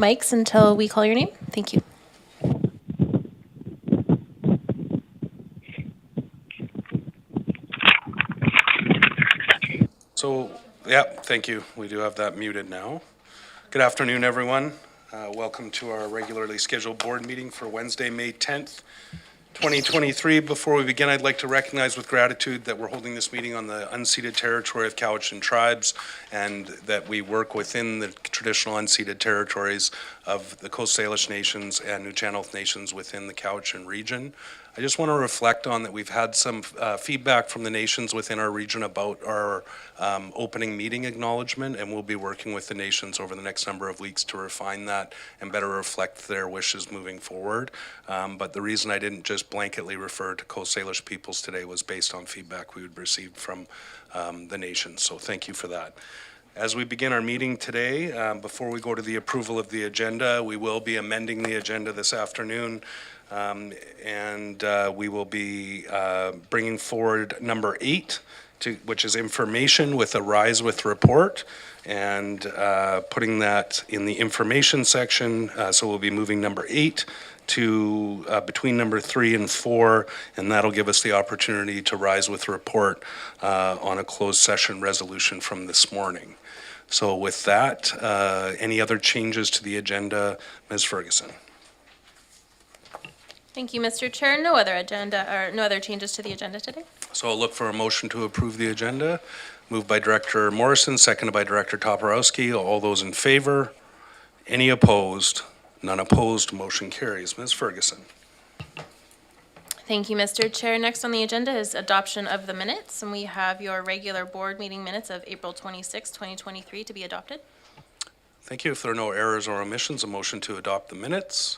mics until we call your name. Thank you. So, yeah, thank you. We do have that muted now. Good afternoon, everyone. Welcome to our regularly scheduled board meeting for Wednesday, May 10th, 2023. Before we begin, I'd like to recognize with gratitude that we're holding this meeting on the unceded territory of Cowichan tribes and that we work within the traditional unceded territories of the Coast Salish nations and Nuu-Chah-Nulth nations within the Cowichan region. I just want to reflect on that we've had some feedback from the nations within our region about our opening meeting acknowledgement, and we'll be working with the nations over the next number of weeks to refine that and better reflect their wishes moving forward. But the reason I didn't just blanketly refer to Coast Salish peoples today was based on feedback we would received from the nations. So thank you for that. As we begin our meeting today, before we go to the approval of the agenda, we will be amending the agenda this afternoon. We will be bringing forward number 8, which is information with a rise with report, and putting that in the information section. So we'll be moving number 8 to between number 3 and 4, and that'll give us the opportunity to rise with report on a closed session resolution from this morning. So with that, any other changes to the agenda, Ms. Ferguson? Thank you, Mr. Chair. No other changes to the agenda today. So I'll look for a motion to approve the agenda. Moved by Director Morrison, seconded by Director Toporowski. All those in favor? Any opposed? None opposed. Motion carries. Ms. Ferguson. Thank you, Mr. Chair. Next on the agenda is adoption of the minutes, and we have your regular board meeting minutes of April 26, 2023 to be adopted. Thank you. If there are no errors or omissions, a motion to adopt the minutes.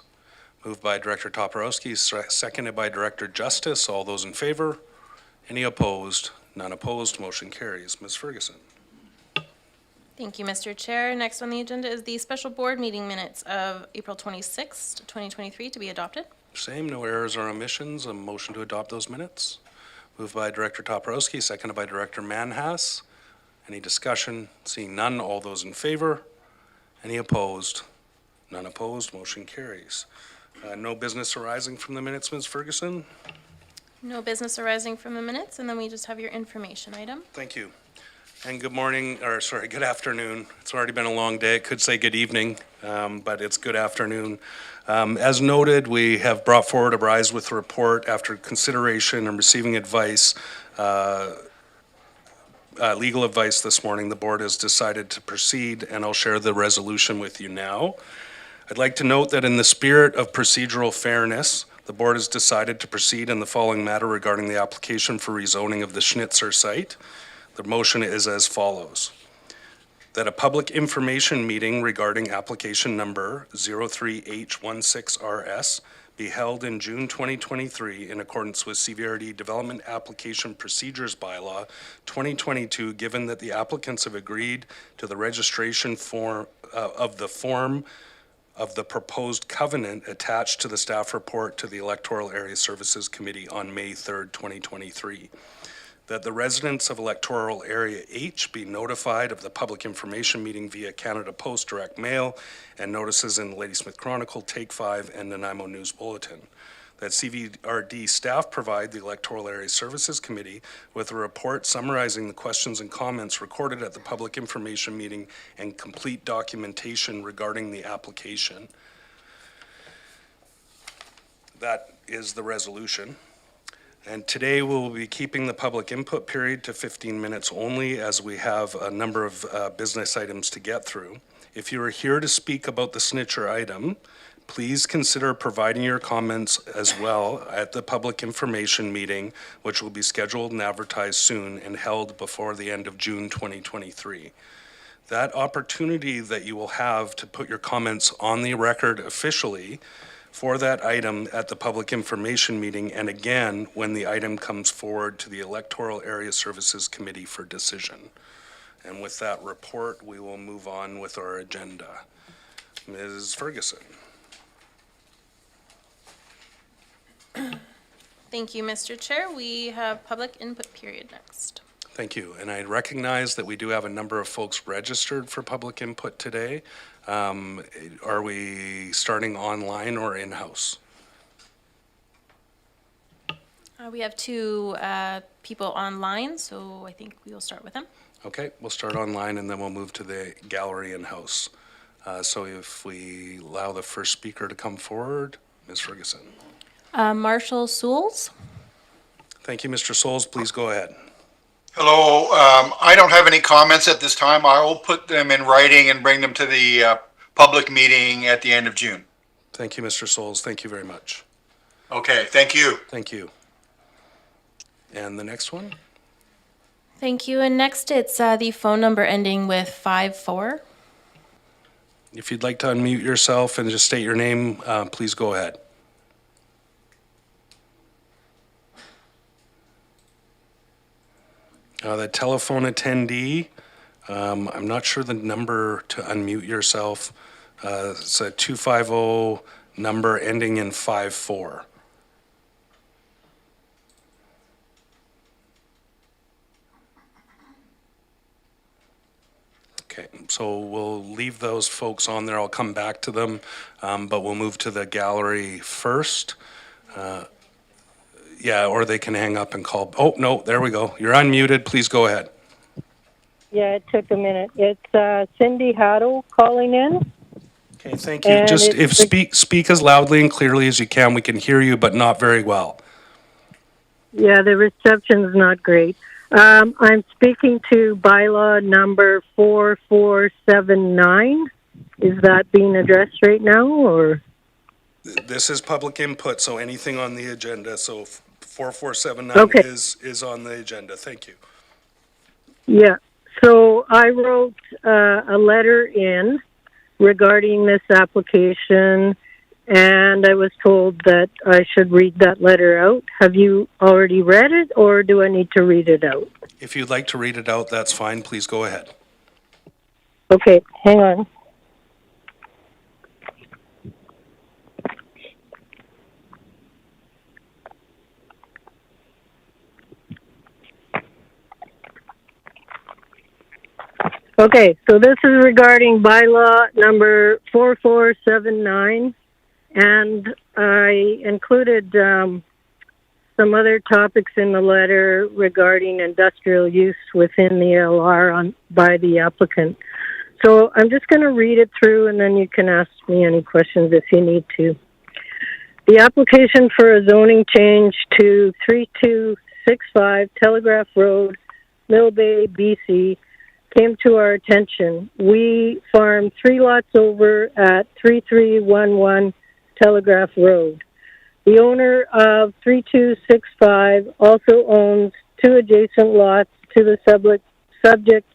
Moved by Director Toporowski, seconded by Director Justice. All those in favor? Any opposed? None opposed. Motion carries. Ms. Ferguson. Thank you, Mr. Chair. Next on the agenda is the special board meeting minutes of April 26, 2023 to be adopted. Same, no errors or omissions. A motion to adopt those minutes. Moved by Director Toporowski, seconded by Director Manhas. Any discussion? Seeing none. All those in favor? Any opposed? None opposed. Motion carries. No business arising from the minutes, Ms. Ferguson? No business arising from the minutes, and then we just have your information item. Thank you. And good afternoon. It's already been a long day. It could say good evening, but it's good afternoon. As noted, we have brought forward a rise with report after consideration and receiving advice, legal advice this morning. The board has decided to proceed, and I'll share the resolution with you now. I'd like to note that in the spirit of procedural fairness, the board has decided to proceed in the following matter regarding the application for rezoning of the Schnitzer site. The motion is as follows: that a public information meeting regarding application number 03H16RS be held in June 2023 in accordance with CVRD Development Application Procedures Bylaw 2022, given that the applicants have agreed to the registration form of the proposed covenant attached to the staff report to the Electoral Area Services Committee on May 3rd, 2023. That the residents of Electoral Area H be notified of the public information meeting via Canada Post direct mail and notices in the Ladysmith Chronicle, Take 5, and Nanaimo News Bulletin. That CVRD staff provide the Electoral Area Services Committee with a report summarizing the questions and comments recorded at the public information meeting and complete documentation regarding the application. That is the resolution. And today we'll be keeping the public input period to 15 minutes only, as we have a number of business items to get through. If you are here to speak about the Schnitzer item, please consider providing your comments as well at the public information meeting, which will be scheduled and advertised soon and held before the end of June 2023. That opportunity that you will have to put your comments on the record officially for that item at the public information meeting, and again when the item comes forward to the Electoral Area Services Committee for decision. And with that report, we will move on with our agenda. Ms. Ferguson. Thank you, Mr. Chair. We have public input period next. Thank you. And I recognize that we do have a number of folks registered for public input today. Are we starting online or in-house? We have two people online, so I think we'll start with them. Okay, we'll start online and then we'll move to the gallery in-house. So if we allow the first speaker to come forward, Ms. Ferguson. Marshall Souls. Thank you, Mr. Souls. Please go ahead. Hello, I don't have any comments at this time. I will put them in writing and bring them to the public meeting at the end of June. Thank you, Mr. Souls. Thank you very much. Okay, thank you. Thank you. And the next one? Thank you. And next, it's the phone number ending with 54. If you'd like to unmute yourself and just state your name, please go ahead. The telephone attendee, I'm not sure the number to unmute yourself. It's a 250 number ending in 54. Okay, so we'll leave those folks on there. I'll come back to them, but we'll move to the gallery first. Yeah, or they can hang up and call. Oh, no, there we go. You're unmuted. Please go ahead. Yeah, it took a minute. It's Cindy Haddle calling in. Okay, thank you. And Just it's speak as loudly and clearly as you can. We can hear you, but not very well. Yeah, the reception's not great. I'm speaking to bylaw number 4479. Is that being addressed right now, or? This is public input, so anything on the agenda. So 4479 Okay. is on the agenda. Thank you. Yeah. So I wrote a letter in regarding this application, and I was told that I should read that letter out. Have you already read it, or do I need to read it out? If you'd like to read it out, that's fine. Please go ahead. Okay, hang on. Okay, so this is regarding bylaw number 4479, and I included some other topics in the letter regarding industrial use within the LR by the applicant. So I'm just going to read it through, and then you can ask me any questions if you need to. The application for a zoning change to 3265 Telegraph Road, Mill Bay, BC, came to our attention. We farm 3 lots over at 3311 Telegraph Road. The owner of 3265 also owns 2 adjacent lots to the subject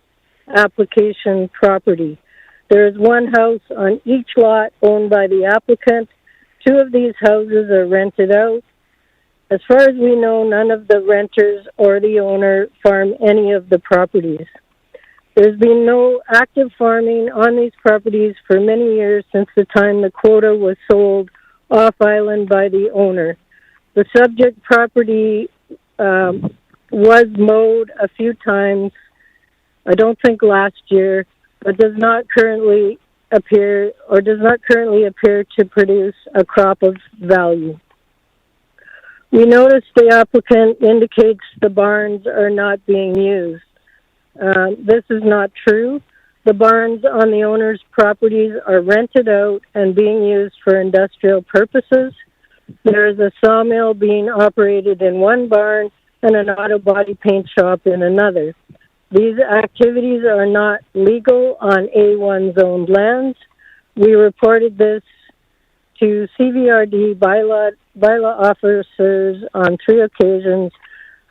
application property. There is 1 house on each lot owned by the applicant. 2 of these houses are rented out. As far as we know, none of the renters or the owner farm any of the properties. There's been no active farming on these properties for many years since the time the quota was sold off-island by the owner. The subject property was mowed a few times, I don't think last year, but does not currently appear to produce a crop of value. We noticed the applicant indicates the barns are not being used. This is not true. The barns on the owner's properties are rented out and being used for industrial purposes. There is a sawmill being operated in one barn and an auto body paint shop in another. These activities are not legal on A1 zoned lands. We reported this to CVRD bylaw officers on 3 occasions.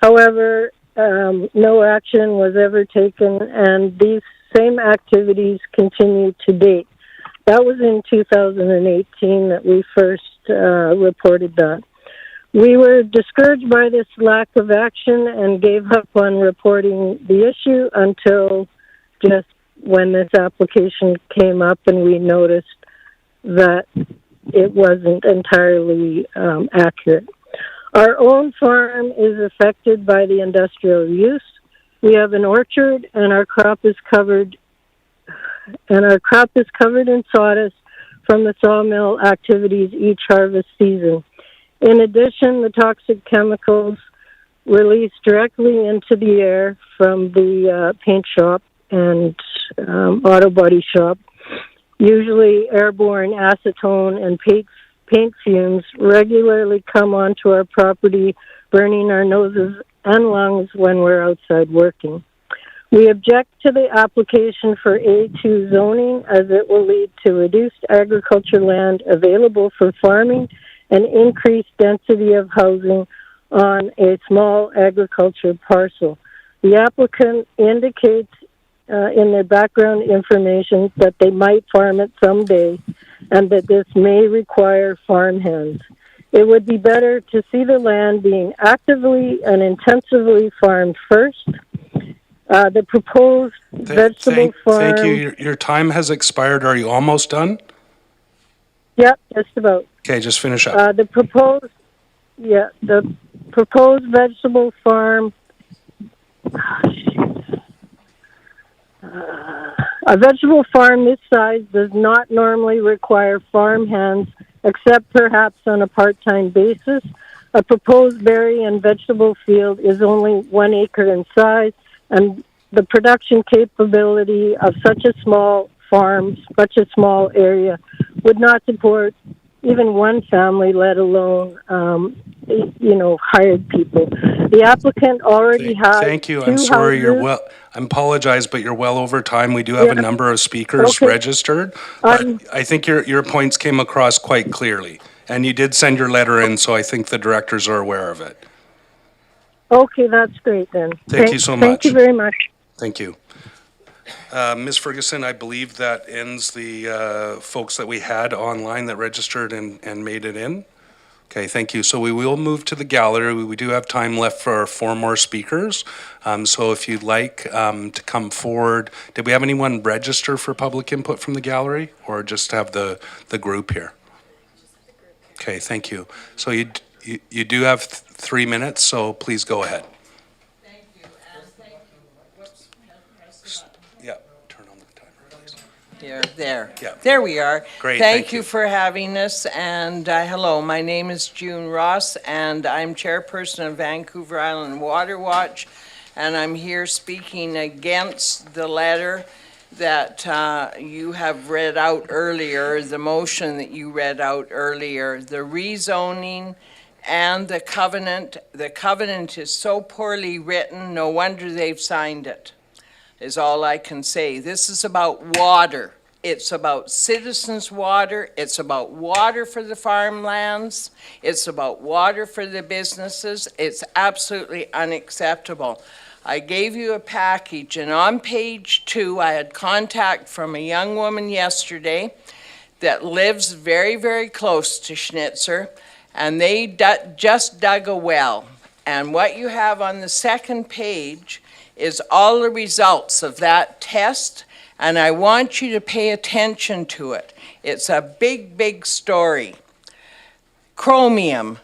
However, no action was ever taken, and these same activities continue to date. That was in 2018 that we first reported that. We were discouraged by this lack of action and gave up on reporting the issue until just when this application came up and we noticed that it wasn't entirely accurate. Our own farm is affected by the industrial use. We have an orchard, and our crop is covered in sawdust from the sawmill activities each harvest season. In addition, the toxic chemicals released directly into the air from the paint shop and auto body shop, usually airborne acetone and paint fumes, regularly come onto our property, burning our noses and lungs when we're outside working. We object to the application for A2 zoning as it will lead to reduced agriculture land available for farming and increased density of housing on a small agriculture parcel. The applicant indicates in their background information that they might farm it someday and that this may require farmhands. It would be better to see the land being actively and intensively farmed first. The proposed vegetable farm... Thank you. Your time has expired. Are you almost done? Yep, just about. Okay, just finish up. The proposed vegetable farm... a vegetable farm this size does not normally require farmhands, except perhaps on a part-time basis. A proposed berry and vegetable field is only 1 acre in size, and the production capability of such a small farm, such a small area, would not support even one family, let alone, hired people. The applicant already has Thank you. two I'm sorry. houses. I apologize, but you're well over time. We do have a Yeah. number of speakers Okay. registered. But I think your points came across quite clearly. And you did send your letter in, so I think the directors are aware of it. Okay, that's great then. Thank you so Thank you much. very much. Thank you. Ms. Ferguson, I believe that ends the folks that we had online that registered and made it in. Okay, thank you. So we will move to the gallery. We do have time left for 4 more speakers. So if you'd like to come forward, did we have anyone register for public input from the gallery, or just have the group here? Okay, thank you. So you do have 3 minutes, so please go ahead. Thank you, and thank you. Whoops, press the button. Yeah, turn on the timer, please. Here, there. Yeah. There we are. Great, thank you. You for having us, and hello, my name is June Ross, and I'm chairperson of Vancouver Island Water Watch, and I'm here speaking against the letter that you have read out earlier, the motion that you read out earlier, the rezoning and the covenant. The covenant is so poorly written, no wonder they've signed it, is all I can say. This is about water. It's about citizens' water. It's about water for the farmlands. It's about water for the businesses. It's absolutely unacceptable. I gave you a package, and on page 2, I had contact from a young woman yesterday that lives very, very close to Schnitzer, and they just dug a well. And what you have on the second page is all the results of that test, and I want you to pay attention to it. It's a big, big story. Chromium,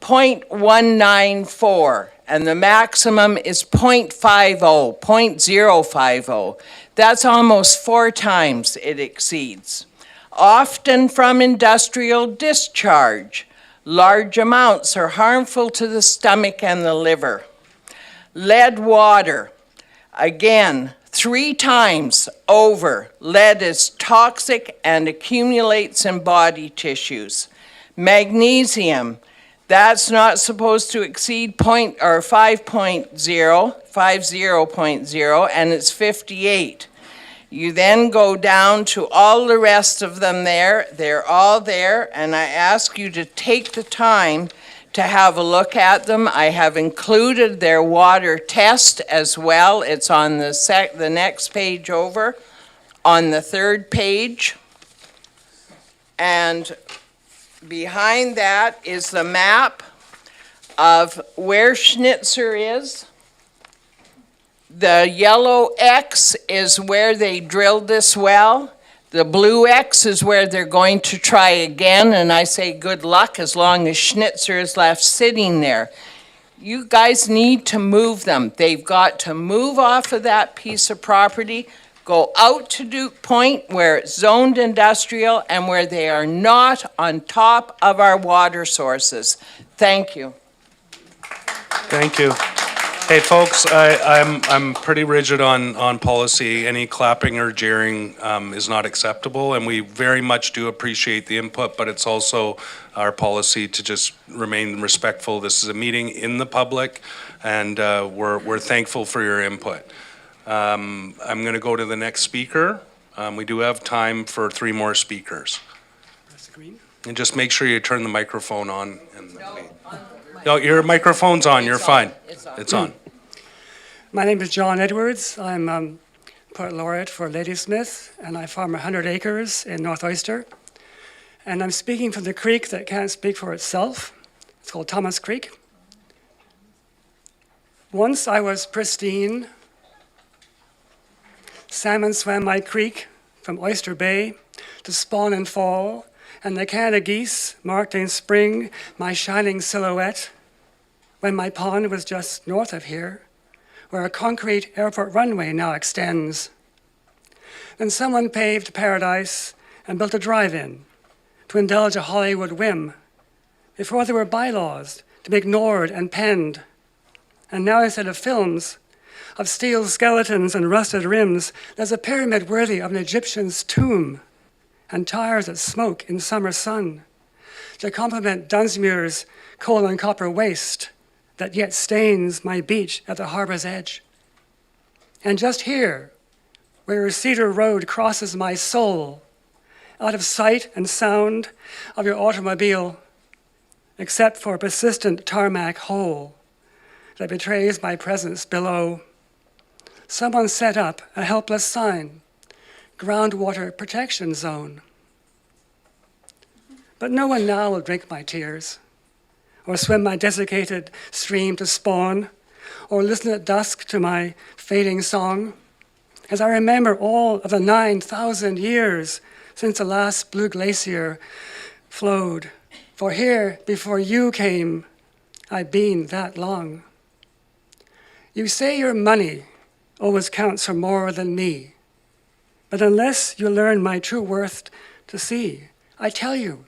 0.194, and the maximum is 0.50, 0.050. That's almost 4 times it exceeds. Often from industrial discharge. Large amounts are harmful to the stomach and the liver. Lead water, again, 3 times over. Lead is toxic and accumulates in body tissues. Magnesium, that's not supposed to exceed 50.0, and it's 58. You then go down to all the rest of them there. They're all there, and I ask you to take the time to have a look at them. I have included their water test as well. It's on the next page over, on the 3rd page. And behind that is the map of where Schnitzer is. The yellow X is where they drilled this well. The blue X is where they're going to try again, and I say good luck as long as Schnitzer is left sitting there. You guys need to move them. They've got to move off of that piece of property, go out to Duke Point where it's zoned industrial and where they are not on top of our water sources. Thank you. Thank you. Hey, folks, I'm pretty rigid on policy. Any clapping or jeering is not acceptable, and we very much do appreciate the input, but it's also our policy to just remain respectful. This is a meeting in the public, and we're thankful for your input. I'm going to go to the next speaker. We do have time for 3 more speakers. And just make sure you turn the microphone on. No, your microphone's on. You're fine. It's on. My name is John Edwards. I'm Poet Laureate for Ladysmith, and I farm 100 acres in North Oyster. And I'm speaking from the creek that can't speak for itself. It's called Thomas Creek. Once I was pristine. Salmon swam my creek from Oyster Bay to spawn and fall, and the Canada geese marked in spring my shining silhouette when my pond was just north of here, where a concrete airport runway now extends. Then someone paved paradise and built a drive-in to indulge a Hollywood whim before there were bylaws to be ignored and penned. And now instead of films of steel skeletons and rusted rims, there's a pyramid worthy of an Egyptian's tomb and tires that smoke in summer sun to complement Dunsmuir's coal and copper waste that yet stains my beach at the harbor's edge. And just here, where Cedar Road crosses my soul, out of sight and sound of your automobile, except for a persistent tarmac hole that betrays my presence below, someone set up a helpless sign, groundwater protection zone. But no one now will drink my tears, or swim my desiccated stream to spawn, or listen at dusk to my fading song, as I remember all of the 9,000 years since the last blue glacier flowed. For here, before you came, I've been that long. You say your money always counts for more than me, but unless you learn my true worth to see, I tell you,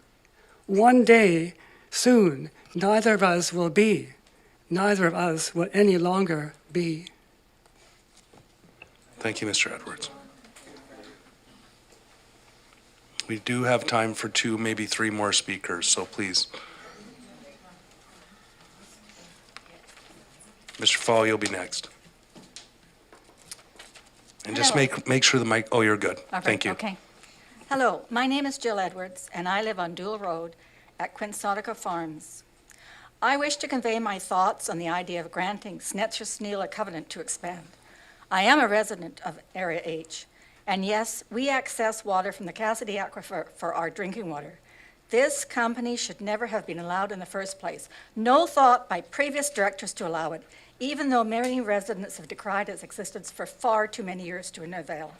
one day, soon, neither of us will be. Neither of us will any longer be. Thank you, Mr. Edwards. We do have time for 2, maybe 3 more speakers, so please. Mr. Fall, you'll be next. And just Hello. make sure the mic, oh, you're good. All right, Thank you. Okay. Hello, my name is Jill Edwards, and I live on Dual Road at Quinsotica Farms. I wish to convey my thoughts on the idea of granting Snetzer Sneal a covenant to expand. I am a resident of Area H, and yes, we access water from the Cassidy Aquifer for our drinking water. This company should never have been allowed in the first place. No thought by previous directors to allow it, even though many residents have decried its existence for far too many years to no avail.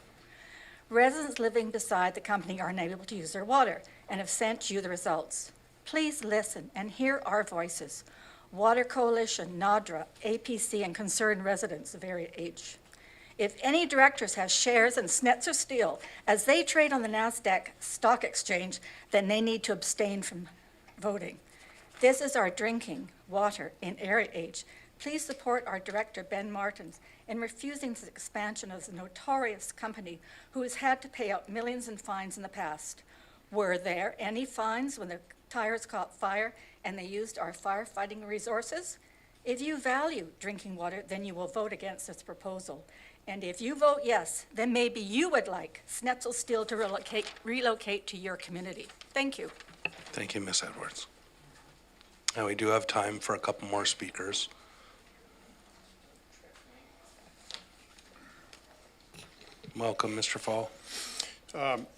Residents living beside the company are unable to use their water and have sent you the results. Please listen and hear our voices. Water Coalition, NADRA, APC, and concerned residents of Area H. If any directors have shares in Snetzer Steel as they trade on the NASDAQ stock exchange, then they need to abstain from voting. This is our drinking water in Area H. Please support our director, Ben Martins, in refusing the expansion of the notorious company who has had to pay out millions in fines in the past. Were there any fines when the tires caught fire and they used our firefighting resources? If you value drinking water, then you will vote against this proposal. And if you vote yes, then maybe you would like Snetzer Steel to relocate to your community. Thank you. Thank you, Ms. Edwards. Now, we do have time for a couple more speakers. Welcome, Mr. Fall.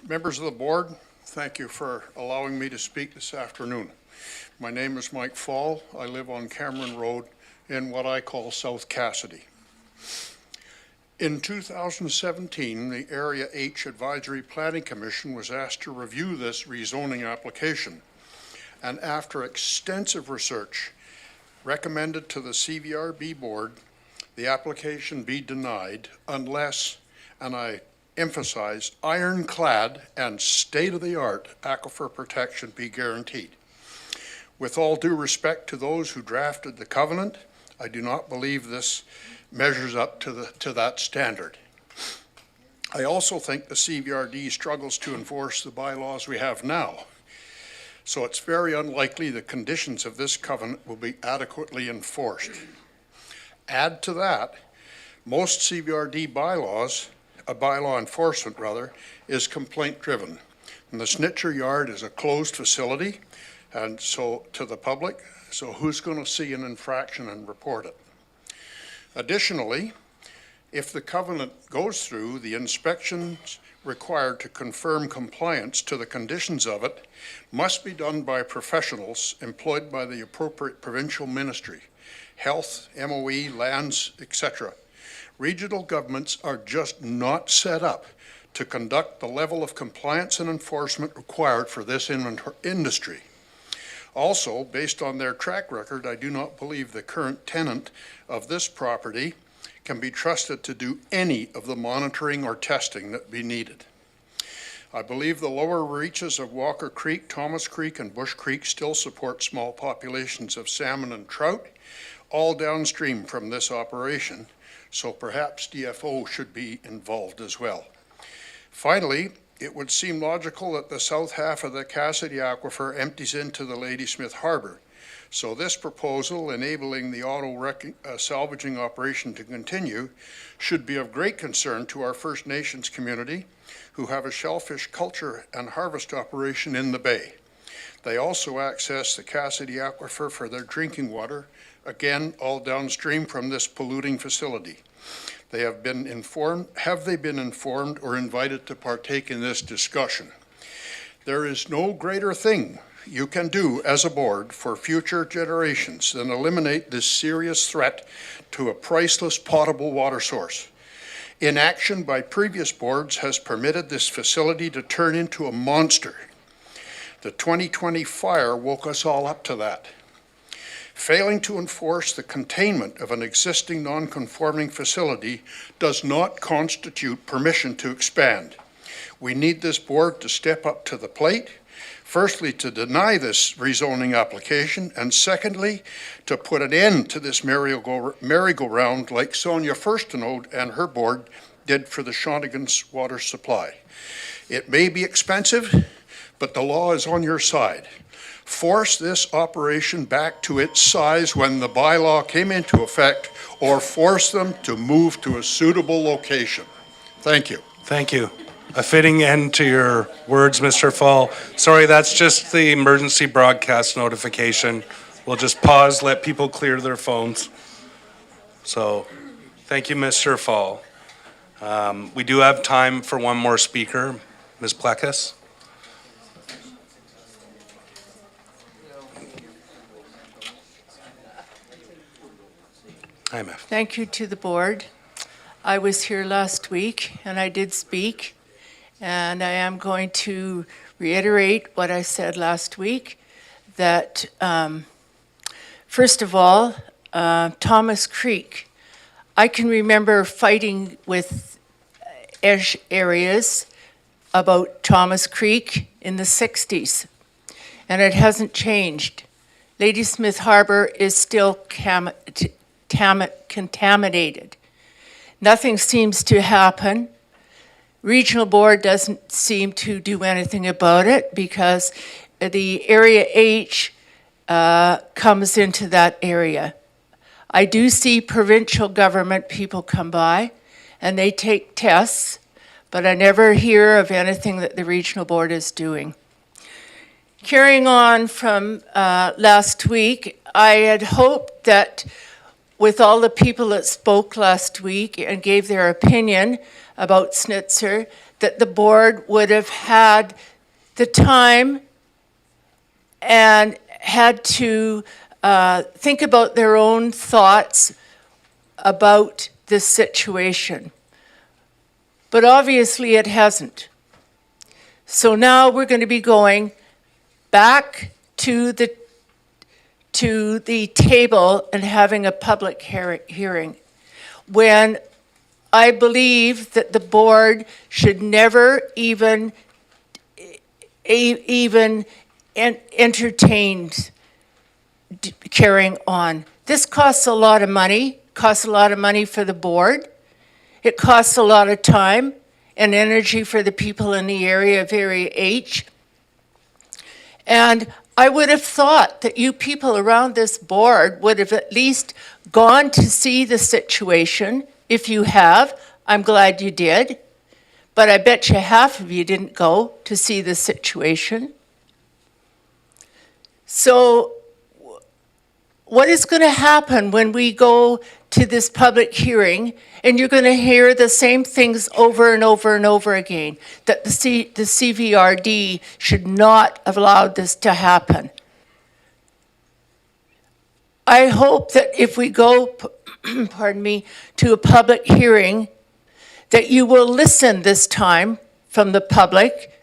Members of the board, thank you for allowing me to speak this afternoon. My name is Mike Fall. I live on Cameron Road in what I call South Cassidy. In 2017, the Area H Advisory Planning Commission was asked to review this rezoning application. And after extensive research, recommended to the CVRB board the application be denied unless, and I emphasize, ironclad and state-of-the-art aquifer protection be guaranteed. With all due respect to those who drafted the covenant, I do not believe this measures up to that standard. I also think the CVRD struggles to enforce the bylaws we have now. So it's very unlikely the conditions of this covenant will be adequately enforced. Add to that, most CVRD bylaws, a bylaw enforcement rather, is complaint driven. And the Snitzer Yard is a closed facility, and so to the public, so who's going to see an infraction and report it? Additionally, if the covenant goes through, the inspections required to confirm compliance to the conditions of it must be done by professionals employed by the appropriate provincial ministry, health, MOE, lands, etc. Regional governments are just not set up to conduct the level of compliance and enforcement required for this industry. Also, based on their track record, I do not believe the current tenant of this property can be trusted to do any of the monitoring or testing that be needed. I believe the lower reaches of Walker Creek, Thomas Creek, and Bush Creek still support small populations of salmon and trout, all downstream from this operation, so perhaps DFO should be involved as well. Finally, it would seem logical that the south half of the Cassidy Aquifer empties into the Ladysmith Harbor. So this proposal, enabling the auto salvaging operation to continue, should be of great concern to our First Nations community, who have a shellfish culture and harvest operation in the bay. They also access the Cassidy Aquifer for their drinking water, again, all downstream from this polluting facility. Have they been informed or invited to partake in this discussion? There is no greater thing you can do as a board for future generations than eliminate this serious threat to a priceless potable water source. Inaction by previous boards has permitted this facility to turn into a monster. The 2020 fire woke us all up to that. Failing to enforce the containment of an existing non-conforming facility does not constitute permission to expand. We need this board to step up to the plate, firstly, to deny this rezoning application, and secondly, to put an end to this merry-go-round like Sonia Furstenode and her board did for the Shawnigan's water supply. It may be expensive, but the law is on your side. Force this operation back to its size when the bylaw came into effect, or force them to move to a suitable location. Thank you. Thank you. A fitting end to your words, Mr. Fall. Sorry, that's just the emergency broadcast notification. We'll just pause, let people clear their phones. So, thank you, Mr. Fall. We do have time for one more speaker. Ms. Plekas? Hi, ma'am. Thank you to the board. I was here last week and I did speak, and I am going to reiterate what I said last week, that first of all, Thomas Creek, I can remember fighting with areas about Thomas Creek in the 60s, and it hasn't changed. Ladysmith Harbor is still contaminated. Nothing seems to happen. Regional board doesn't seem to do anything about it because the Area H comes into that area. I do see provincial government people come by and they take tests, but I never hear of anything that the regional board is doing. Carrying on from last week, I had hoped that with all the people that spoke last week and gave their opinion about Snitzer, that the board would have had the time and had to think about their own thoughts about this situation. But obviously it hasn't. So now we're going to be going back to to the table and having a public hearing when I believe that the board should never even entertain carrying on. This costs a lot of money, for the board. It costs a lot of time and energy for the people in the area of Area H. And I would have thought that you people around this board would have at least gone to see the situation. If you have, I'm glad you did. But I bet you half of you didn't go to see the situation. So what is going to happen when we go to this public hearing and you're going to hear the same things over and over and over again, that the CVRD should not have allowed this to happen? I hope that if we go, pardon me, to a public hearing, that you will listen this time from the public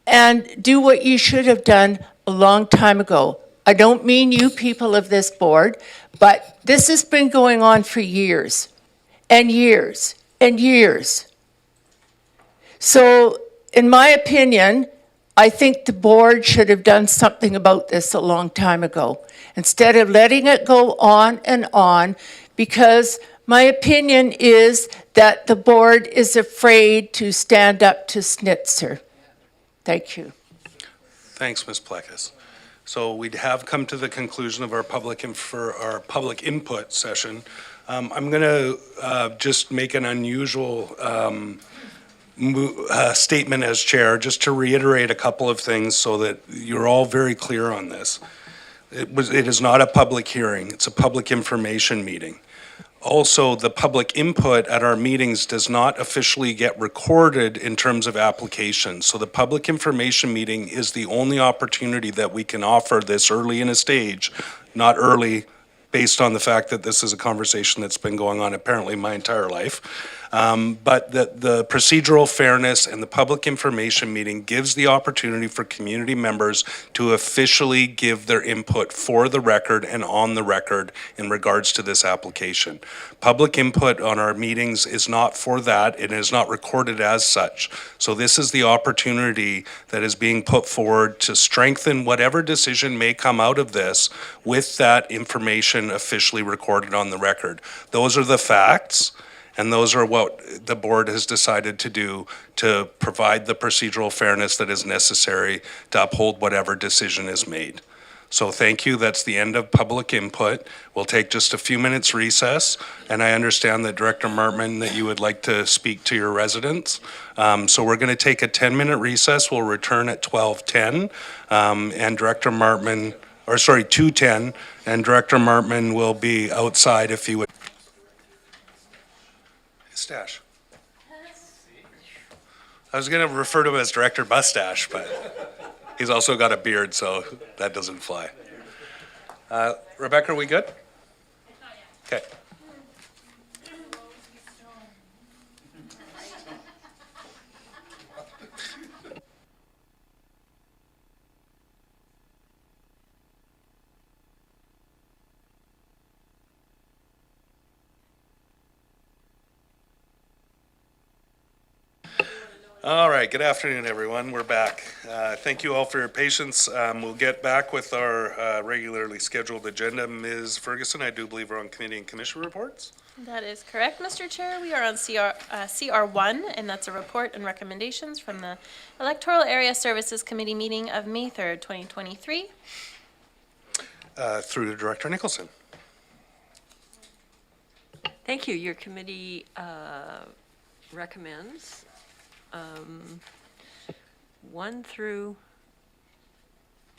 and do what you should have done a long time ago. I don't mean you people of this board, but this has been going on for years and years and years. So, in my opinion, I think the board should have done something about this a long time ago, instead of letting it go on and on, because my opinion is that the board is afraid to stand up to Snitzer. Thank you. Thanks, Ms. Plekas. So we have come to the conclusion of our public input session. I'm going to just make an unusual statement as chair, just to reiterate a couple of things so that you're all very clear on this. It is not a public hearing, it's a public information meeting. Also, the public input at our meetings does not officially get recorded in terms of applications. So the public information meeting is the only opportunity that we can offer this early in a stage, not early based on the fact that this is a conversation that's been going on apparently my entire life. But the procedural fairness and the public information meeting gives the opportunity for community members to officially give their input for the record and on the record in regards to this application. Public input on our meetings is not for that. It is not recorded as such. So this is the opportunity that is being put forward to strengthen whatever decision may come out of this with that information officially recorded on the record. Those are the facts. And those are what the board has decided to do to provide the procedural fairness that is necessary to uphold whatever decision is made. So thank you. That's the end of public input. We'll take just a few minutes recess. And I understand that Director Martman, that you would like to speak to your residents. So we're going to take a 10-minute recess. We'll return at 12:10. And Director Martman, 2:10. And Director Martman will be outside if you would. Mustache. I was going to refer to him as Director Mustache, but he's also got a beard, so that doesn't fly. Rebecca, are we good? Okay. All right, good afternoon, everyone. We're back. Thank you all for your patience. We'll get back with our regularly scheduled agenda. Ms. Ferguson, I do believe we're on committee and commission reports. That is correct, Mr. Chair. We are on CR1, and that's a report and recommendations from the Electoral Area Services Committee meeting of May 3rd, 2023. Through to Director Nicholson. Thank you. Your committee recommends 1 through,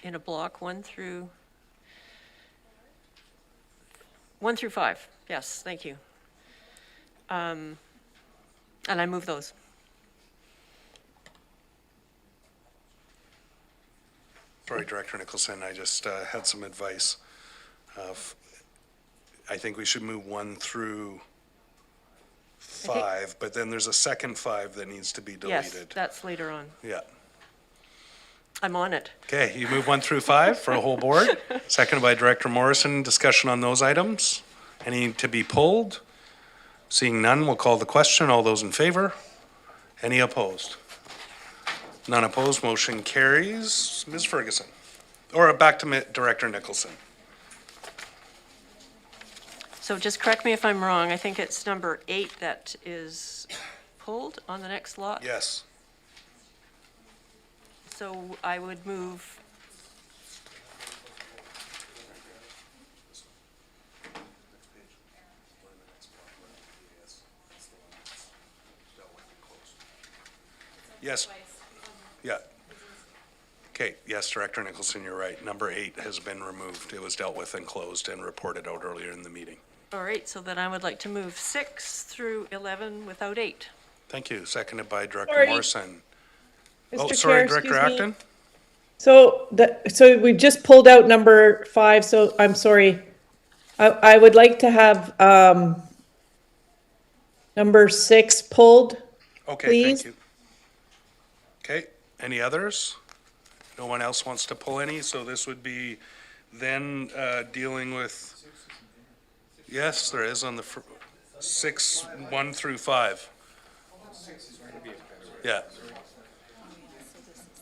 in a block, 1 through 5. Yes, thank you. And I move those. Sorry, Director Nicholson, I just had some advice. I think we should move 1 through 5, but then there's a second 5 that needs to be deleted. Yes, that's later on. Yeah. I'm on it. Okay, you move 1 through 5 for a whole board. Seconded by Director Morrison. Discussion on those items. Any to be pulled? Seeing none, we'll call the question. All those in favor? Any opposed? None opposed, motion carries. Ms. Ferguson. Or back to Director Nicholson. So just correct me if I'm wrong. I think it's number 8 that is pulled on the next lot. Yes. So I would move Yes. Yeah. Okay, yes, Director Nicholson, you're right. Number 8 has been removed. It was dealt with and closed and reported out earlier in the meeting. All right, so then I would like to move 6 through 11 without 8. Thank you. Seconded by Director Sorry. Morrison. Mr. Oh, Chair, sorry, Director excuse me. Acton? So we've just pulled out number 5, so I'm sorry. I would like to have, number 6 pulled. Okay, Please. thank you. Okay, any others? No one else wants to pull any, so this would be then dealing with, yes, there is on the 6, 1 through 5. Yeah.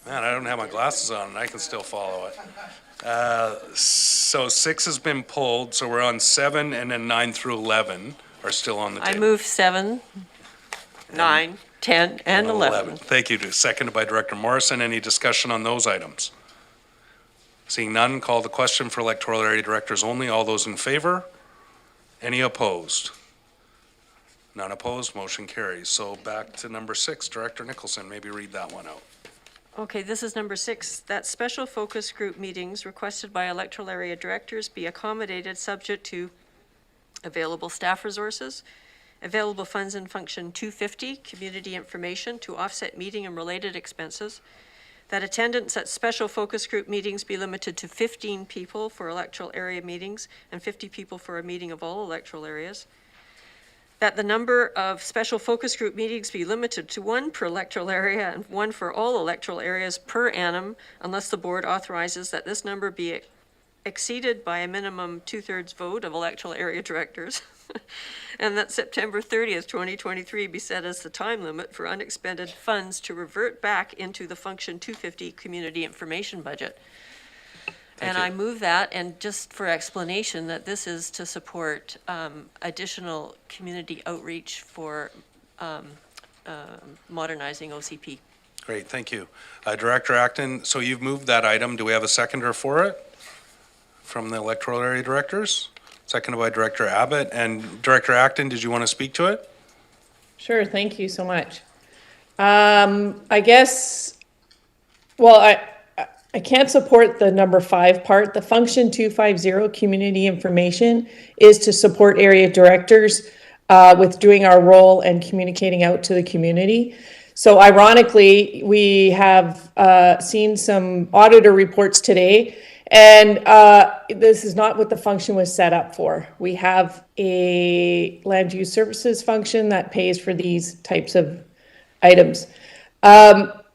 Man, I don't have my glasses on and I can still follow it. So 6 has been pulled, so we're on 7 and then 9 through 11 are still on the I table. move 7, 9, 10, and 11. Thank you. Seconded by Director Morrison. Any discussion on those items? Seeing none, call the question for electoral area directors only. All those in favor? Any opposed? None opposed, motion carries. So back to number 6, Director Nicholson, maybe read that one out. Okay, this is number 6, that special focus group meetings requested by electoral area directors be accommodated subject to available staff resources, available funds in function 250, community information to offset meeting and related expenses, that attendance at special focus group meetings be limited to 15 people for electoral area meetings and 50 people for a meeting of all electoral areas, that the number of special focus group meetings be limited to 1 per electoral area and 1 for all electoral areas per annum, unless the board authorizes that this number be exceeded by a minimum 2/3 vote of electoral area directors, and that September 30th, 2023 be set as the time limit for unexpended funds to revert back into the Function 250 Community Information Budget. And you. I move that, and just for explanation, that this is to support additional community outreach for modernizing OCP. Great, thank you. Director Acton, so you've moved that item. Do we have a seconder for it from the electoral area directors? Seconded by Director Abbott. And Director Acton, did you want to speak to it? Sure, thank you so much. I guess, well, I can't support the number 5 part. The Function 250 community information is to support area directors with doing our role and communicating out to the community. So ironically, we have seen some auditor reports today, and this is not what the function was set up for. We have a land use services function that pays for these types of items.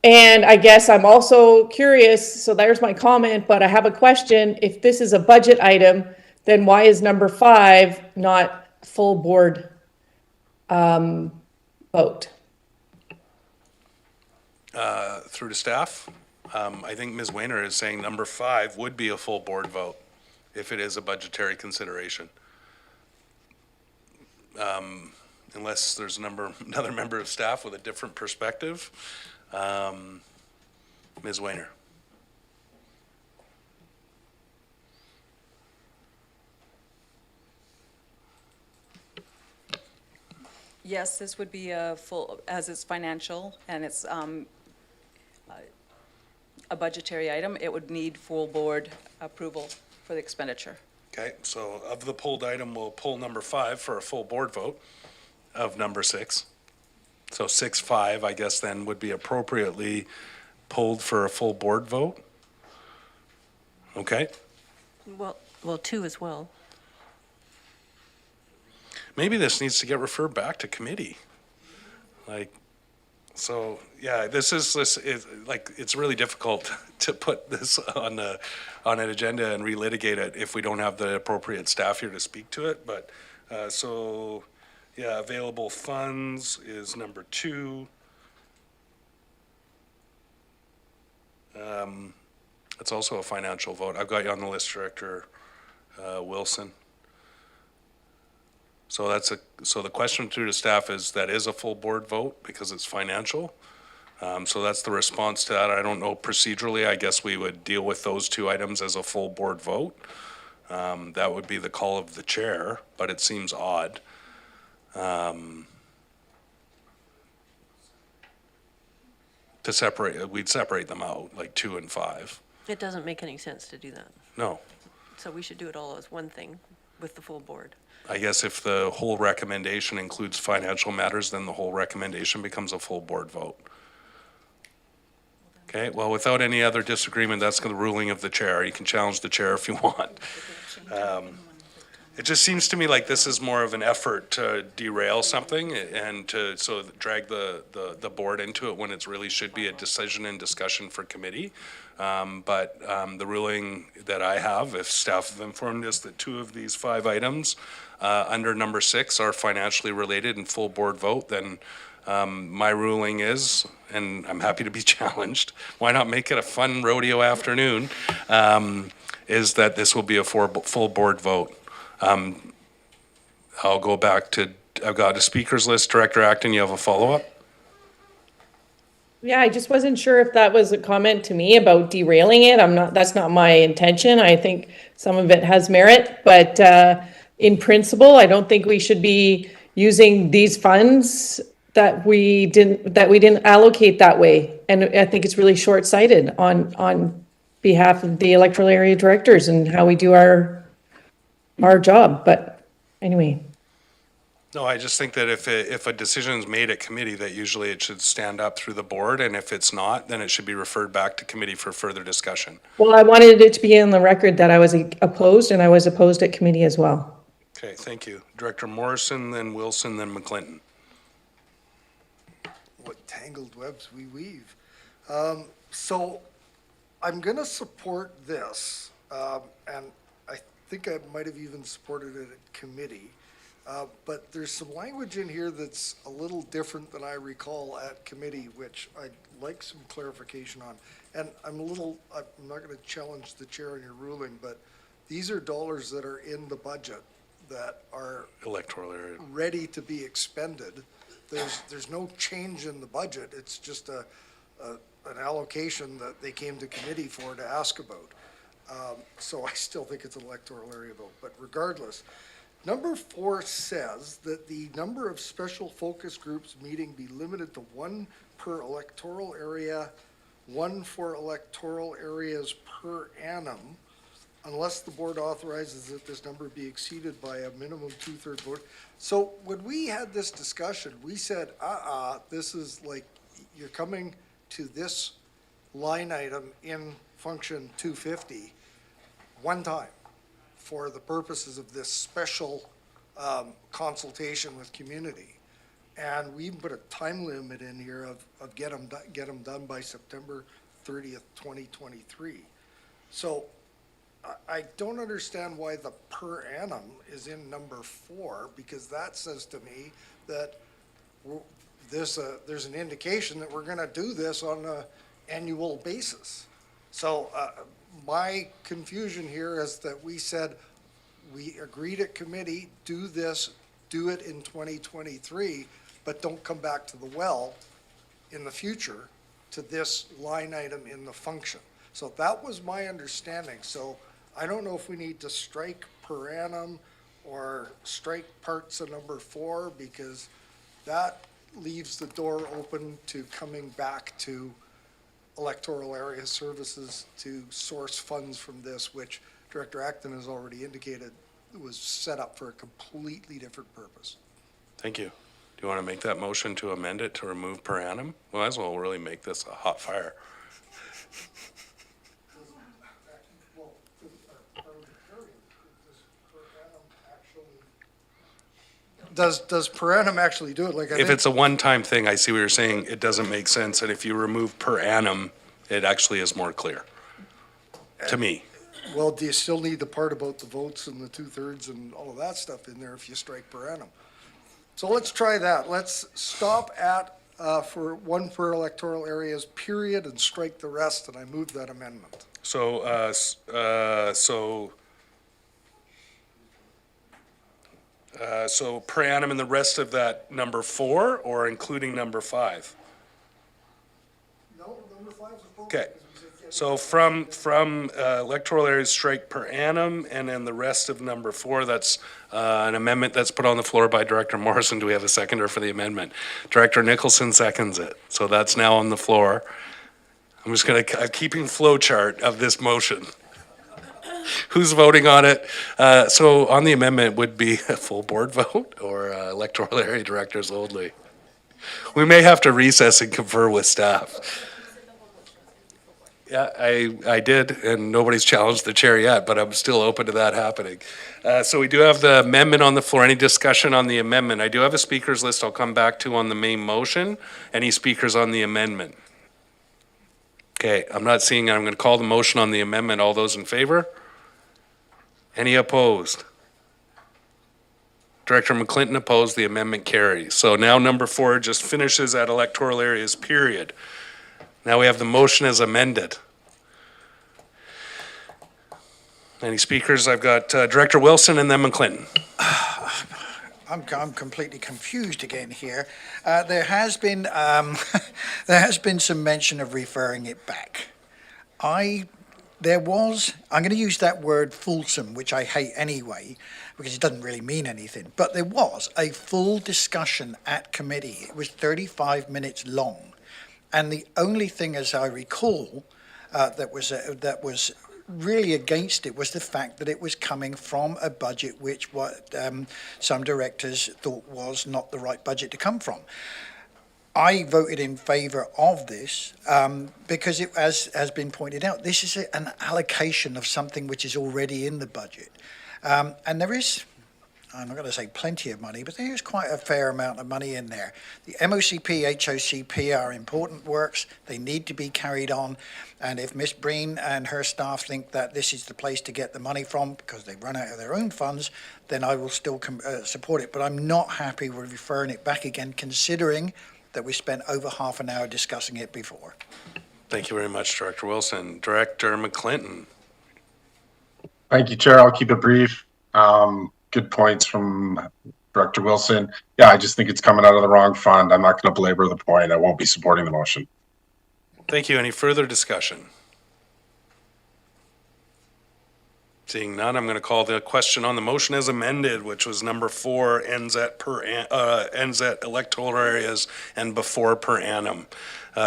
And I guess I'm also curious, so there's my comment, but I have a question. If this is a budget item, then why is number 5 not full board vote? Through to staff. I think Ms. Weiner is saying number 5 would be a full board vote if it is a budgetary consideration. Unless there's another member of staff with a different perspective. Ms. Weiner. Yes, this would be a full, as it's financial and it's a budgetary item, it would need full board approval for the expenditure. Okay, so of the pulled item, we'll pull number 5 for a full board vote of number 6. So 6-5, I guess, then would be appropriately pulled for a full board vote. Okay, Well, 2 as well. maybe this needs to get referred back to committee. Like, So, yeah, this is like, it's really difficult to put this on an agenda and relitigate it if we don't have the appropriate staff here to speak to it, but, so, yeah, available funds is number 2. It's also a financial vote. I've got you on the list, Director Wilson. So so the question through to staff is that is a full board vote because it's financial. So that's the response to that. I don't know procedurally, I guess we would deal with those 2 items as a full board vote. That would be the call of the chair, but it seems odd. We'd separate them out, like 2 and 5. It doesn't make any sense to do that. No. So we should do it all as one thing with the full board. I guess if the whole recommendation includes financial matters, then the whole recommendation becomes a full board vote. Okay, well, without any other disagreement, that's the ruling of the chair. You can challenge the chair if you want. It just seems to me like this is more of an effort to derail something and to drag the board into it when it really should be a decision and discussion for committee. But the ruling that I have, if staff have informed us that 2 of these 5 items under number 6 are financially related and full board vote, then my ruling is, and I'm happy to be challenged, why not make it a fun rodeo afternoon, is that this will be a full board vote. I'll go back to, I've got a speakers list. Director Acton, you have a follow-up? Yeah, I just wasn't sure if that was a comment to me about derailing it. That's not my intention. I think some of it has merit, but in principle, I don't think we should be using these funds that we didn't allocate that way. And I think it's really short-sighted on behalf of the electoral area directors and how we do our job. But anyway. No, I just think that if a decision is made at committee, that usually it should stand up through the board, and if it's not, then it should be referred back to committee for further discussion. Well, I wanted it to be in the record that I was opposed, and I was opposed at committee as well. Okay, thank you. Director Morrison, then Wilson, then McClinton. What tangled webs we weave. So I'm going to support this, and I think I might have even supported it at committee. But there's some language in here that's a little different than I recall at committee, which I'd like some clarification on. And I'm not going to challenge the chair in your ruling, but these are dollars that are in the budget that are electoral area ready to be expended. There's no change in the budget. It's just an allocation that they came to committee for to ask about. So I still think it's an electoral area vote, but regardless, number 4 says that the number of special focus groups meeting be limited to 1 per electoral area, 1 for electoral areas per annum, unless the board authorizes that this number be exceeded by a minimum 2/3 vote. So when we had this discussion, we said, this is like, you're coming to this line item in function 250 one time for the purposes of this special consultation with community. And we even put a time limit in here of get them done by September 30th, 2023. So I don't understand why the per annum is in number 4, because that says to me that there's an indication that we're gonna do this on an annual basis. So my confusion here is that we said, we agreed at committee, do this, do it in 2023, but don't come back to the well in the future to this line item in the function. So that was my understanding. So I don't know if we need to strike per annum or strike parts of number 4, because that leaves the door open to coming back to electoral area services to source funds from this, which Director Acton has already indicated was set up for a completely different purpose. Thank you. Do you want to make that motion to amend it to remove per annum? We might as well really make this a hot fire. does per annum actually do it? Like, I If think, it's a one-time thing, I see what you're saying, it doesn't make sense, and if you remove per annum, it actually is more clear, to me. well, do you still need the part about the votes and the 2/3 and all of that stuff in there if you strike per annum? So let's try that. Let's stop at, for one per electoral areas, period, and strike the rest, and I move that amendment. So per annum and the rest of that number 4, or including number 5? No, number 5 is appropriate. Okay. So from electoral areas strike per annum, and then the rest of number 4, that's an amendment that's put on the floor by Director Morrison. Do we have a seconder for the amendment? Director Nicholson seconds it. So that's now on the floor. I'm just going to, keeping flow chart of this motion. Who's voting on it? So on the amendment would be a full board vote or electoral area directors only? We may have to recess and confer with staff. Yeah, I did, and nobody's challenged the chair yet, but I'm still open to that happening. So we do have the amendment on the floor. Any discussion on the amendment? I do have a speakers list I'll come back to on the main motion. Any speakers on the amendment? Okay, I'm not seeing, I'm going to call the motion on the amendment. All those in favor? Any opposed? Director McClinton opposed, the amendment carries. So now number 4 just finishes at electoral areas, period. Now we have the motion as amended. Any speakers? I've got Director Wilson and then McClinton. I'm completely confused again here. There has been there has been some mention of referring it back. I'm going to use that word fulsome, which I hate anyway, because it doesn't really mean anything. But there was a full discussion at committee. It was 35 minutes long. And the only thing, as I recall, that was really against it was the fact that it was coming from a budget which some directors thought was not the right budget to come from. I voted in favour of this because, as has been pointed out, this is an allocation of something which is already in the budget. And there is, I'm not going to say plenty of money, but there is quite a fair amount of money in there. The MOCP, HOCP are important works. They need to be carried on. And if Miss Breen and her staff think that this is the place to get the money from because they run out of their own funds, then I will still support it. But I'm not happy with referring it back again, considering that we spent over half an hour discussing it before. Thank you very much, Director Wilson. Director McClinton. Thank you, Chair. I'll keep it brief. Good points from Director Wilson. Yeah, I just think it's coming out of the wrong fund. I'm not going to belabor the point. I won't be supporting the motion. Thank you. Any further discussion? Seeing none, I'm going to call the question on the motion as amended, which was number 4, ends at electoral areas and before per annum.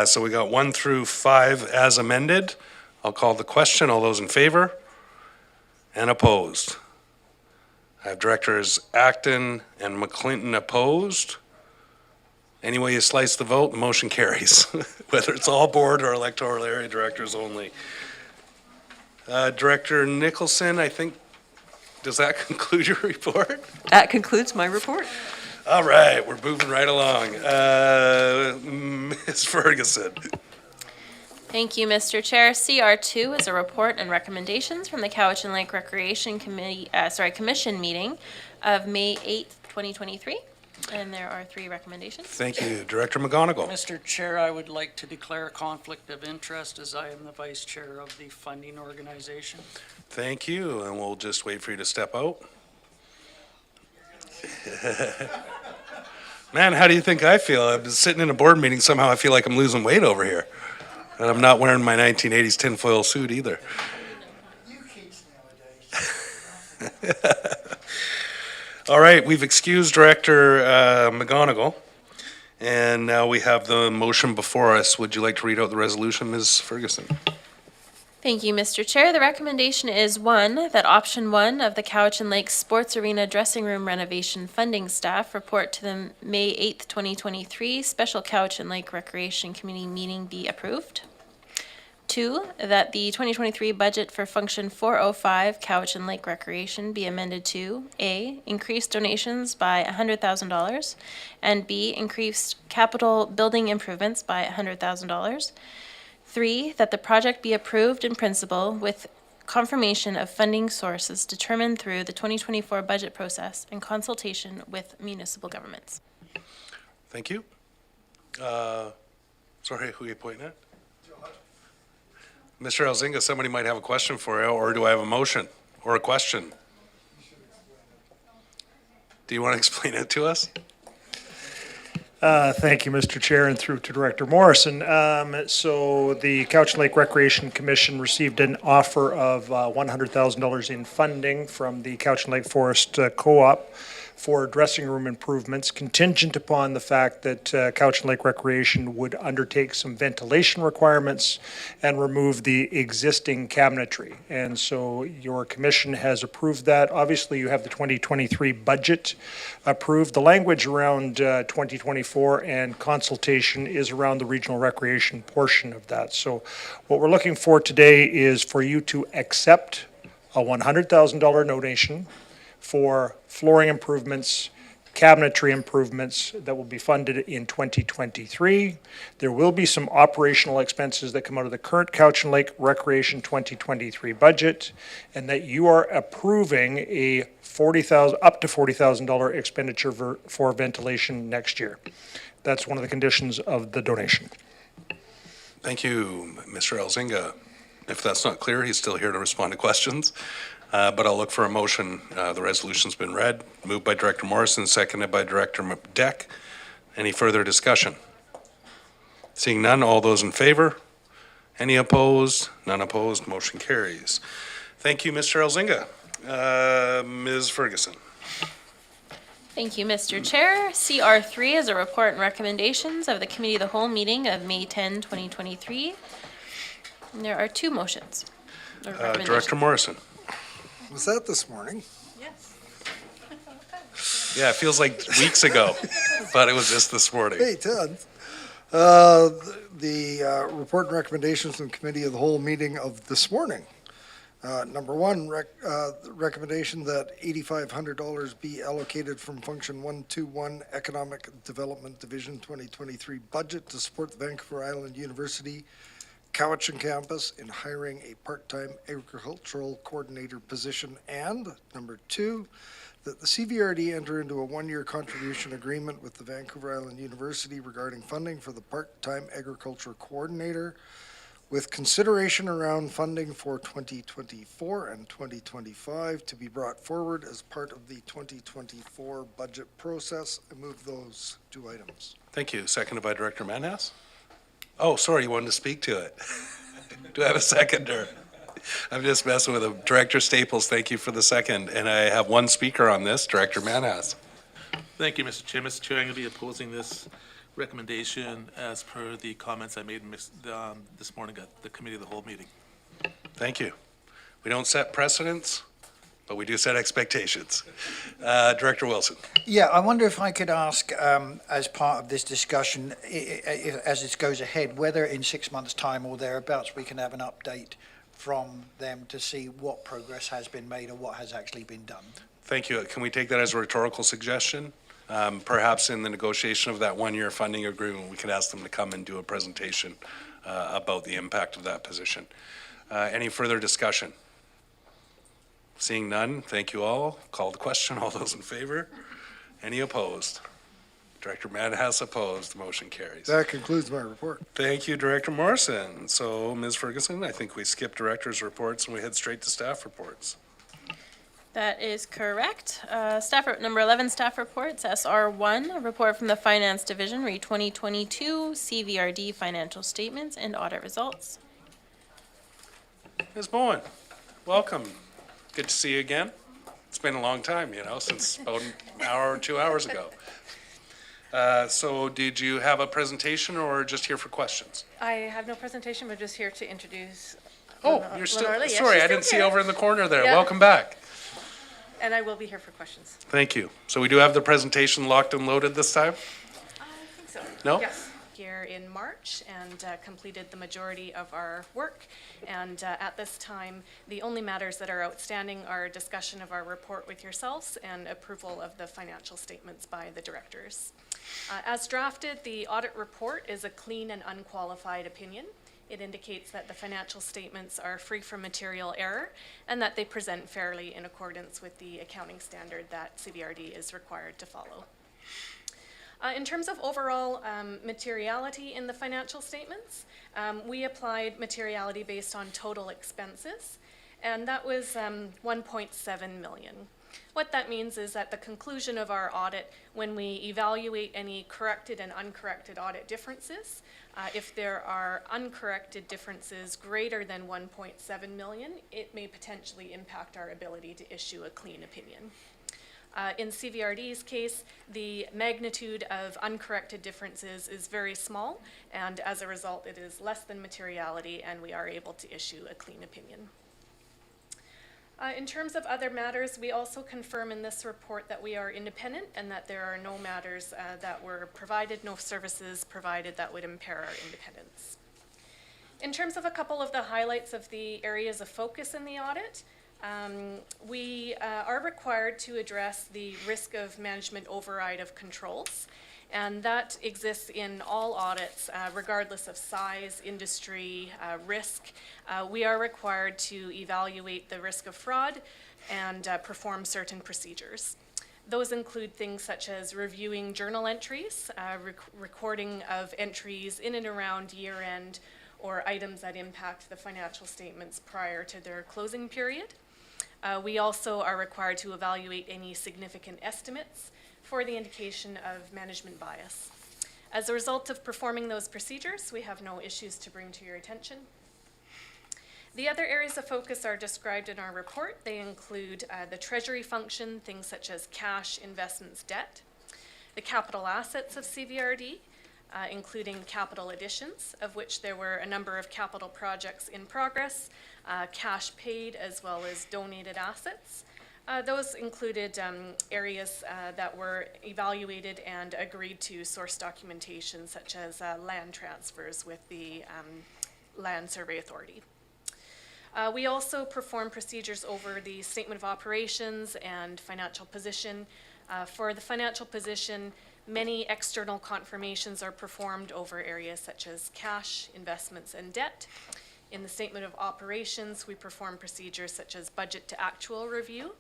So we got 1 through 5 as amended. I'll call the question. All those in favor? And opposed? I have Directors Acton and McClinton opposed. Any way you slice the vote, the motion carries, whether it's all board or electoral area directors only. Director Nicholson, I think, does that conclude your report? That concludes my report. All right, we're moving right along. Ms. Ferguson. Thank you, Mr. Chair. CR2 is a report and recommendations from the Cowichan Lake Recreation Commission meeting of May 8th, 2023. And there are 3 recommendations. Thank you. Director McGonigal. Mr. Chair, I would like to declare a conflict of interest as I am the vice chair of the funding organization. Thank you, and we'll just wait for you to step out. Man, how do you think I feel? I'm sitting in a board meeting, somehow I feel like I'm losing weight over here. And I'm not wearing my 1980s tinfoil suit either. You kids nowadays. All right, we've excused Director McGonigal, and now we have the motion before us. Would you like to read out the resolution, Ms. Ferguson? Thank you, Mr. Chair. The recommendation is 1, that option 1 of the Cowichan Lake Sports Arena Dressing Room Renovation Funding Staff report to the May 8th, 2023 Special Cowichan Lake Recreation Committee meeting be approved. CR2, that the 2023 budget for Function 405 Cowichan Lake Recreation be amended to A, increase donations by $100,000, and B, increased capital building improvements by $100,000. 3, that the project be approved in principle with confirmation of funding sources determined through the 2024 budget process in consultation with municipal governments. Thank you. Sorry, who are you pointing at? Mr. Elzinga, somebody might have a question for you, or do I have a motion or a question? Do you want to explain it to us? Thank you, Mr. Chair, and through to Director Morrison. So the Cowichan Lake Recreation Commission received an offer of $100,000 in funding from the Cowichan Lake Forest Co-op for dressing room improvements, contingent upon the fact that Cowichan Lake Recreation would undertake some ventilation requirements and remove the existing cabinetry. And so your commission has approved that. Obviously, you have the 2023 budget approved. The language around 2024 and consultation is around the regional recreation portion of that. So what we're looking for today is for you to accept a $100,000 donation for flooring improvements, cabinetry improvements that will be funded in 2023. There will be some operational expenses that come out of the current Cowichan Lake Recreation 2023 budget, and that you are approving a up to $40,000 expenditure for ventilation next year. That's one of the conditions of the donation. Thank you, Mr. Elzinga. If that's not clear, he's still here to respond to questions. But I'll look for a motion. The resolution's been read, moved by Director Morrison, seconded by Director McDeck. Any further discussion? Seeing none, all those in favor? Any opposed? None opposed, motion carries. Thank you, Mr. Elzinga. Ms. Ferguson. Thank you, Mr. Chair. CR3 is a report and recommendations of the Committee of the Whole meeting of May 10, 2023. And there are two motions. Director Morrison. Was that this morning? Yeah, it feels like weeks ago, but it was just this morning. May 10th. The report and recommendations from Committee of the Whole meeting of this morning. Number one, recommendation that $8,500 be allocated from Function 121 Economic Development Division 2023 budget to support the Vancouver Island University Cowichan campus in hiring a part-time agricultural coordinator position. And number two, that the CVRD enter into a one-year contribution agreement with the Vancouver Island University regarding funding for the part-time agriculture coordinator, with consideration around funding for 2024 and 2025 to be brought forward as part of the 2024 budget process. I move those two items. Thank you. Seconded by Director Manhas. Oh, sorry, you wanted to speak to it. Do I have a seconder? I'm just messing with him. Director Staples, thank you for the second. And I have one speaker on this, Director Manhas. Thank you, Mr. Chair. Mr. Chair, I'm going to be opposing this recommendation as per the comments I made this morning at the Committee of the Whole meeting. Thank you. We don't set precedents, but we do set expectations. Director Wilson. Yeah, I wonder if I could ask, as part of this discussion, as it goes ahead, whether in 6 months' time or thereabouts, we can have an update from them to see what progress has been made or what has actually been done. Thank you. Can we take that as a rhetorical suggestion? Perhaps in the negotiation of that one-year funding agreement, we could ask them to come and do a presentation about the impact of that position. Any further discussion? Seeing none, thank you all. Call the question. All those in favor? Any opposed? Director Manhas opposed. The motion carries. That concludes my report. Thank you, Director Morrison. So, Ms. Ferguson, I think we skip director's reports and we head straight to staff reports. That is correct. Number 11, staff reports. SR1, a report from the Finance Division, re 2022 CVRD financial statements and audit results. Ms. Bowen, welcome. Good to see you again. It's been a long time, since about an hour or 2 hours ago. So did you have a presentation or just here for questions? I have no presentation, but just here to introduce. Oh, you're still, Lenore. sorry, I didn't see over in the corner there. Yeah. Welcome back. And I will be here for questions. Thank you. So we do have the presentation locked and loaded this time? I think so. No? Yes. here in March and completed the majority of our work. And at this time, the only matters that are outstanding are discussion of our report with yourselves and approval of the financial statements by the directors. As drafted, the audit report is a clean and unqualified opinion. It indicates that the financial statements are free from material error and that they present fairly in accordance with the accounting standard that CBRD is required to follow. In terms of overall materiality in the financial statements, we applied materiality based on total expenses, and that was 1.7 million. What that means is at the conclusion of our audit, when we evaluate any corrected and uncorrected audit differences, if there are uncorrected differences greater than 1.7 million, it may potentially impact our ability to issue a clean opinion. In CVRD's case, the magnitude of uncorrected differences is very small, and as a result, it is less than materiality, and we are able to issue a clean opinion. In terms of other matters, we also confirm in this report that we are independent and that there are no matters that were provided, no services provided that would impair our independence. In terms of a couple of the highlights of the areas of focus in the audit, we are required to address the risk of management override of controls, and that exists in all audits, regardless of size, industry, risk. We are required to evaluate the risk of fraud and perform certain procedures. Those include things such as reviewing journal entries, recording of entries in and around year end, or items that impact the financial statements prior to their closing period. We also are required to evaluate any significant estimates for the indication of management bias. As a result of performing those procedures, we have no issues to bring to your attention. The other areas of focus are described in our report. They include the treasury function, things such as cash, investments, debt, the capital assets of CVRD, including capital additions, of which there were a number of capital projects in progress, cash paid, as well as donated assets. Those included areas that were evaluated and agreed to source documentation, such as land transfers with the Land Survey Authority. We also perform procedures over the statement of operations and financial position. For the financial position, many external confirmations are performed over areas such as cash, investments, and debt. In the statement of operations, we perform procedures such as budget to actual review,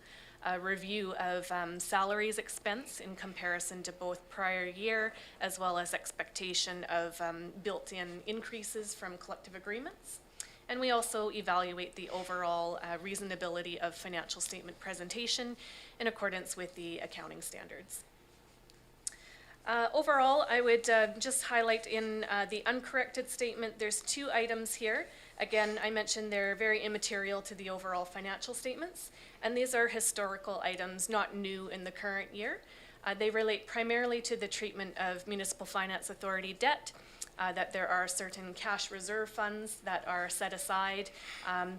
a review of salaries expense in comparison to both prior year, as well as expectation of built-in increases from collective agreements. And we also evaluate the overall reasonability of financial statement presentation in accordance with the accounting standards. Overall, I would just highlight in the uncorrected statement, there's 2 items here. Again, I mentioned they're very immaterial to the overall financial statements, and these are historical items, not new in the current year. They relate primarily to the treatment of Municipal Finance Authority debt, that there are certain cash reserve funds that are set aside.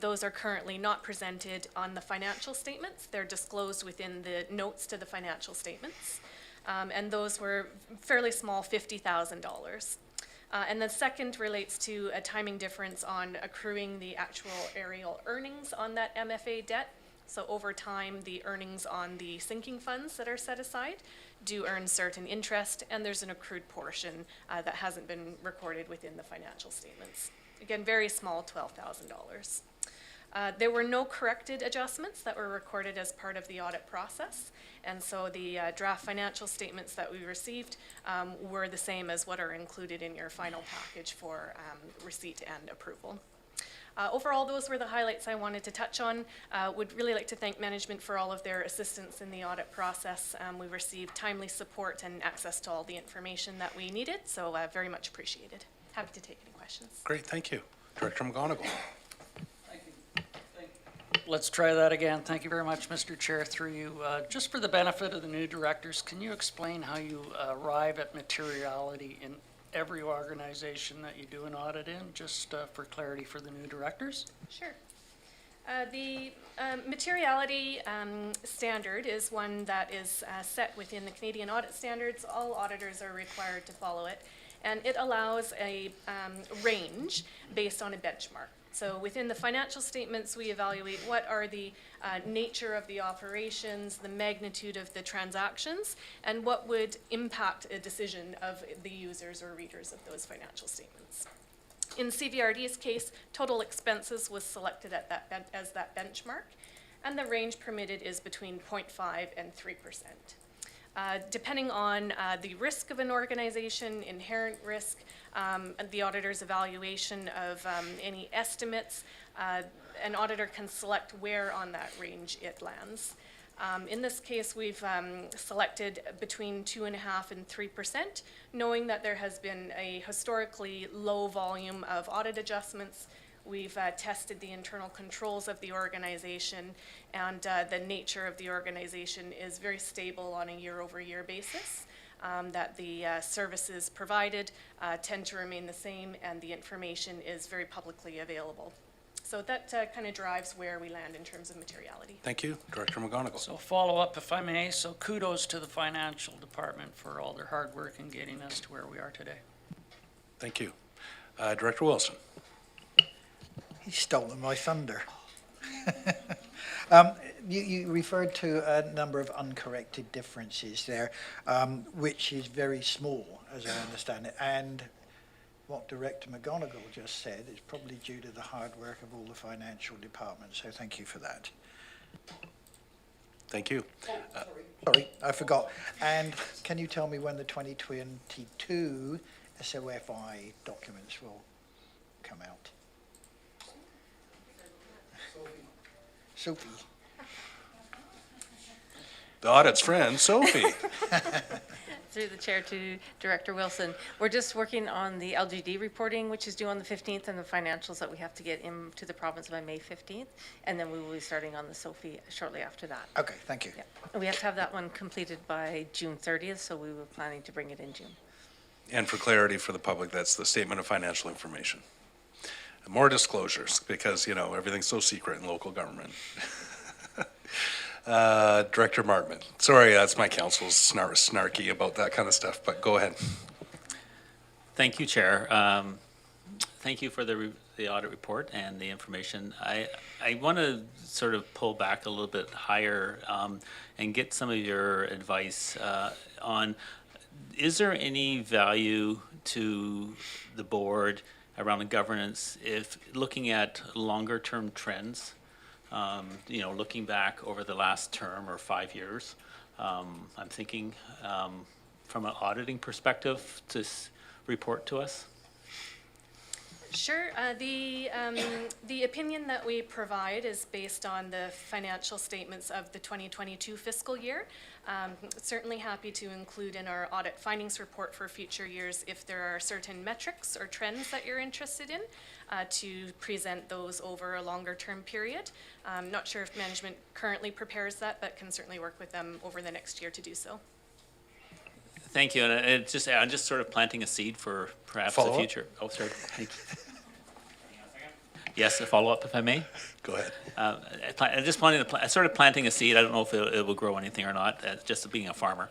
Those are currently not presented on the financial statements. They're disclosed within the notes to the financial statements. And those were fairly small, $50,000. And the second relates to a timing difference on accruing the actual aerial earnings on that MFA debt. So over time, the earnings on the sinking funds that are set aside do earn certain interest, and there's an accrued portion that hasn't been recorded within the financial statements. Again, very small, $12,000. There were no corrected adjustments that were recorded as part of the audit process, and so the draft financial statements that we received were the same as what are included in your final package for receipt and approval. Overall, those were the highlights I wanted to touch on. Would really like to thank management for all of their assistance in the audit process. We received timely support and access to all the information that we needed, so very much appreciated. Happy to take any questions. Great, thank you. Director McGonigal. Let's try that again. Thank you very much, Mr. Chair, through you. Just for the benefit of the new directors, can you explain how you arrive at materiality in every organization that you do an audit in, just for clarity for the new directors? Sure. The materiality standard is one that is set within the Canadian Audit Standards. All auditors are required to follow it. and it allows a range based on a benchmark. So within the financial statements, we evaluate what are the nature of the operations, the magnitude of the transactions, and what would impact a decision of the users or readers of those financial statements. In CVRD's case, total expenses was selected at as that benchmark, and the range permitted is between 0.5% and 3%. Depending on the risk of an organization, inherent risk, the auditor's evaluation of any estimates, an auditor can select where on that range it lands. In this case, we've selected between 2.5% and 3%, knowing that there has been a historically low volume of audit adjustments. We've tested the internal controls of the organization, and the nature of the organization is very stable on a year-over-year basis, that the services provided tend to remain the same, and the information is very publicly available. So that kind of drives where we land in terms of materiality. Thank you. Director McGonigal. So follow up, if I may. So kudos to the financial department for all their hard work in getting us to where we are today. Thank you. Director Wilson. He's stolen my thunder. You referred to a number of uncorrected differences there, which is very small, as I understand it. And what Director McGonigal just said is probably due to the hard work of all the financial departments. So thank you for that. Thank you. Sorry, I forgot. And can you tell me when the 2022 SOFI documents will come out? Sophie. The audit's friend, Sophie. Through the chair to Director Wilson. We're just working on the LGD reporting, which is due on the 15th, and the financials that we have to get into the province by May 15th. And then we will be starting on the SOFI shortly after that. Okay, thank you. Yeah. And we have to have that one completed by June 30th, so we were planning to bring it in June. And for clarity for the public, that's the Statement of Financial Information. More disclosures, because, you know, everything's so secret in local government. Director Martman. Sorry, that's my council's snarky about that kind of stuff, but go ahead. Thank you, Chair. Thank you for the audit report and the information. I want to sort of pull back a little bit higher and get some of your advice on, is there any value to the board around the governance if looking at longer term trends, you know, looking back over the last term or 5 years, I'm thinking from an auditing perspective to report to us? Sure. The opinion that we provide is based on the financial statements of the 2022 fiscal year. Certainly happy to include in our audit findings report for future years if there are certain metrics or trends that you're interested in, to present those over a longer term period. I'm not sure if management currently prepares that, but can certainly work with them over the next year to do so. Thank you, and I'm just sort of planting a seed for perhaps the future. Oh, sorry. Thank you. Yes, a follow-up, if I may. Go ahead. I just wanted to sort of planting a seed. I don't know if it will grow anything or not. Just being a farmer,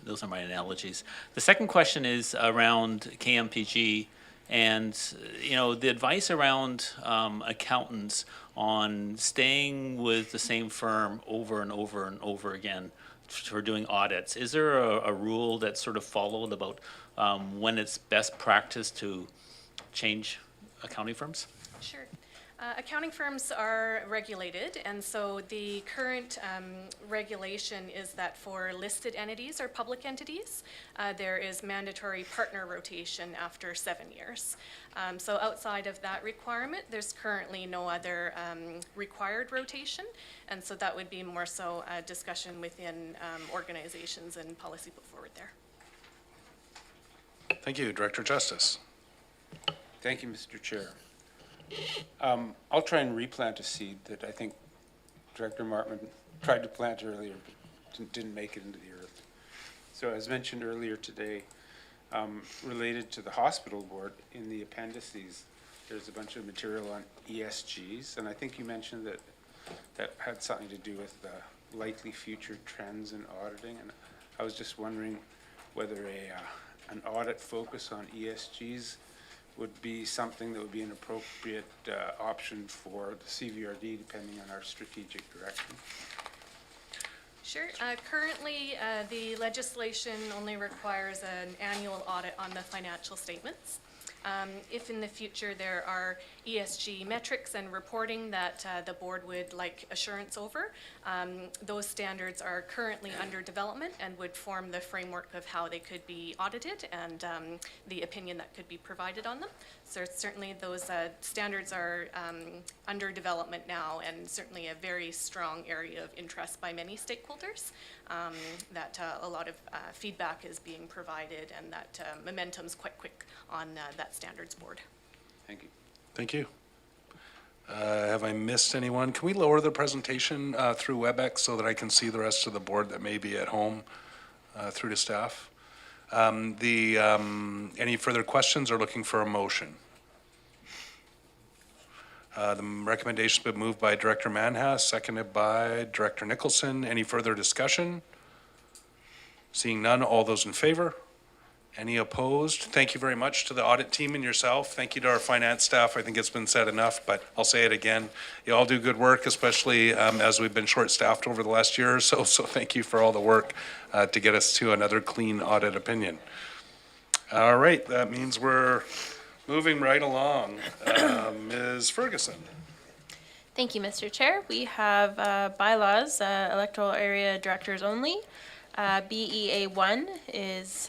those are my analogies. The second question is around KMPG, and you know the advice around accountants on staying with the same firm over and over and over again for doing audits. Is there a rule that's sort of followed about when it's best practice to change accounting firms? Sure. Accounting firms are regulated, and so the current regulation is that for listed entities or public entities, there is mandatory partner rotation after 7 years. So outside of that requirement, there's currently no other required rotation, and so that would be more so a discussion within organizations and policy put forward there. Thank you, Director Justice. Thank you, Mr. Chair. I'll try and replant a seed that I think Director Martman tried to plant earlier, but didn't make it into the earth. So as mentioned earlier today, related to the hospital board, in the appendices, there's a bunch of material on ESGs, and I think you mentioned that had something to do with likely future trends in auditing, and I was just wondering whether an audit focus on ESGs would be something that would be an appropriate option for the CVRD, depending on our strategic direction. Sure. Currently, the legislation only requires an annual audit on the financial statements. If in the future there are ESG metrics and reporting that the board would like assurance over, those standards are currently under development and would form the framework of how they could be audited and the opinion that could be provided on them. So certainly those standards are under development now, and certainly a very strong area of interest by many stakeholders, that a lot of feedback is being provided, and that momentum's quite quick on that standards board. Thank you. Thank you. Have I missed anyone? Can we lower the presentation through WebEx so that I can see the rest of the board that may be at home through to staff? Any further questions or looking for a motion? The recommendation's been moved by Director Manhas, seconded by Director Nicholson. Any further discussion? Seeing none, all those in favor? Any opposed? Thank you very much to the audit team and yourself. Thank you to our finance staff. I think it's been said enough, but I'll say it again. You all do good work, especially as we've been short-staffed over the last year or so. So thank you for all the work to get us to another clean audit opinion. All right, that means we're moving right along. Ms. Ferguson. Thank you, Mr. Chair. We have bylaws, electoral area directors only. BEA 1 is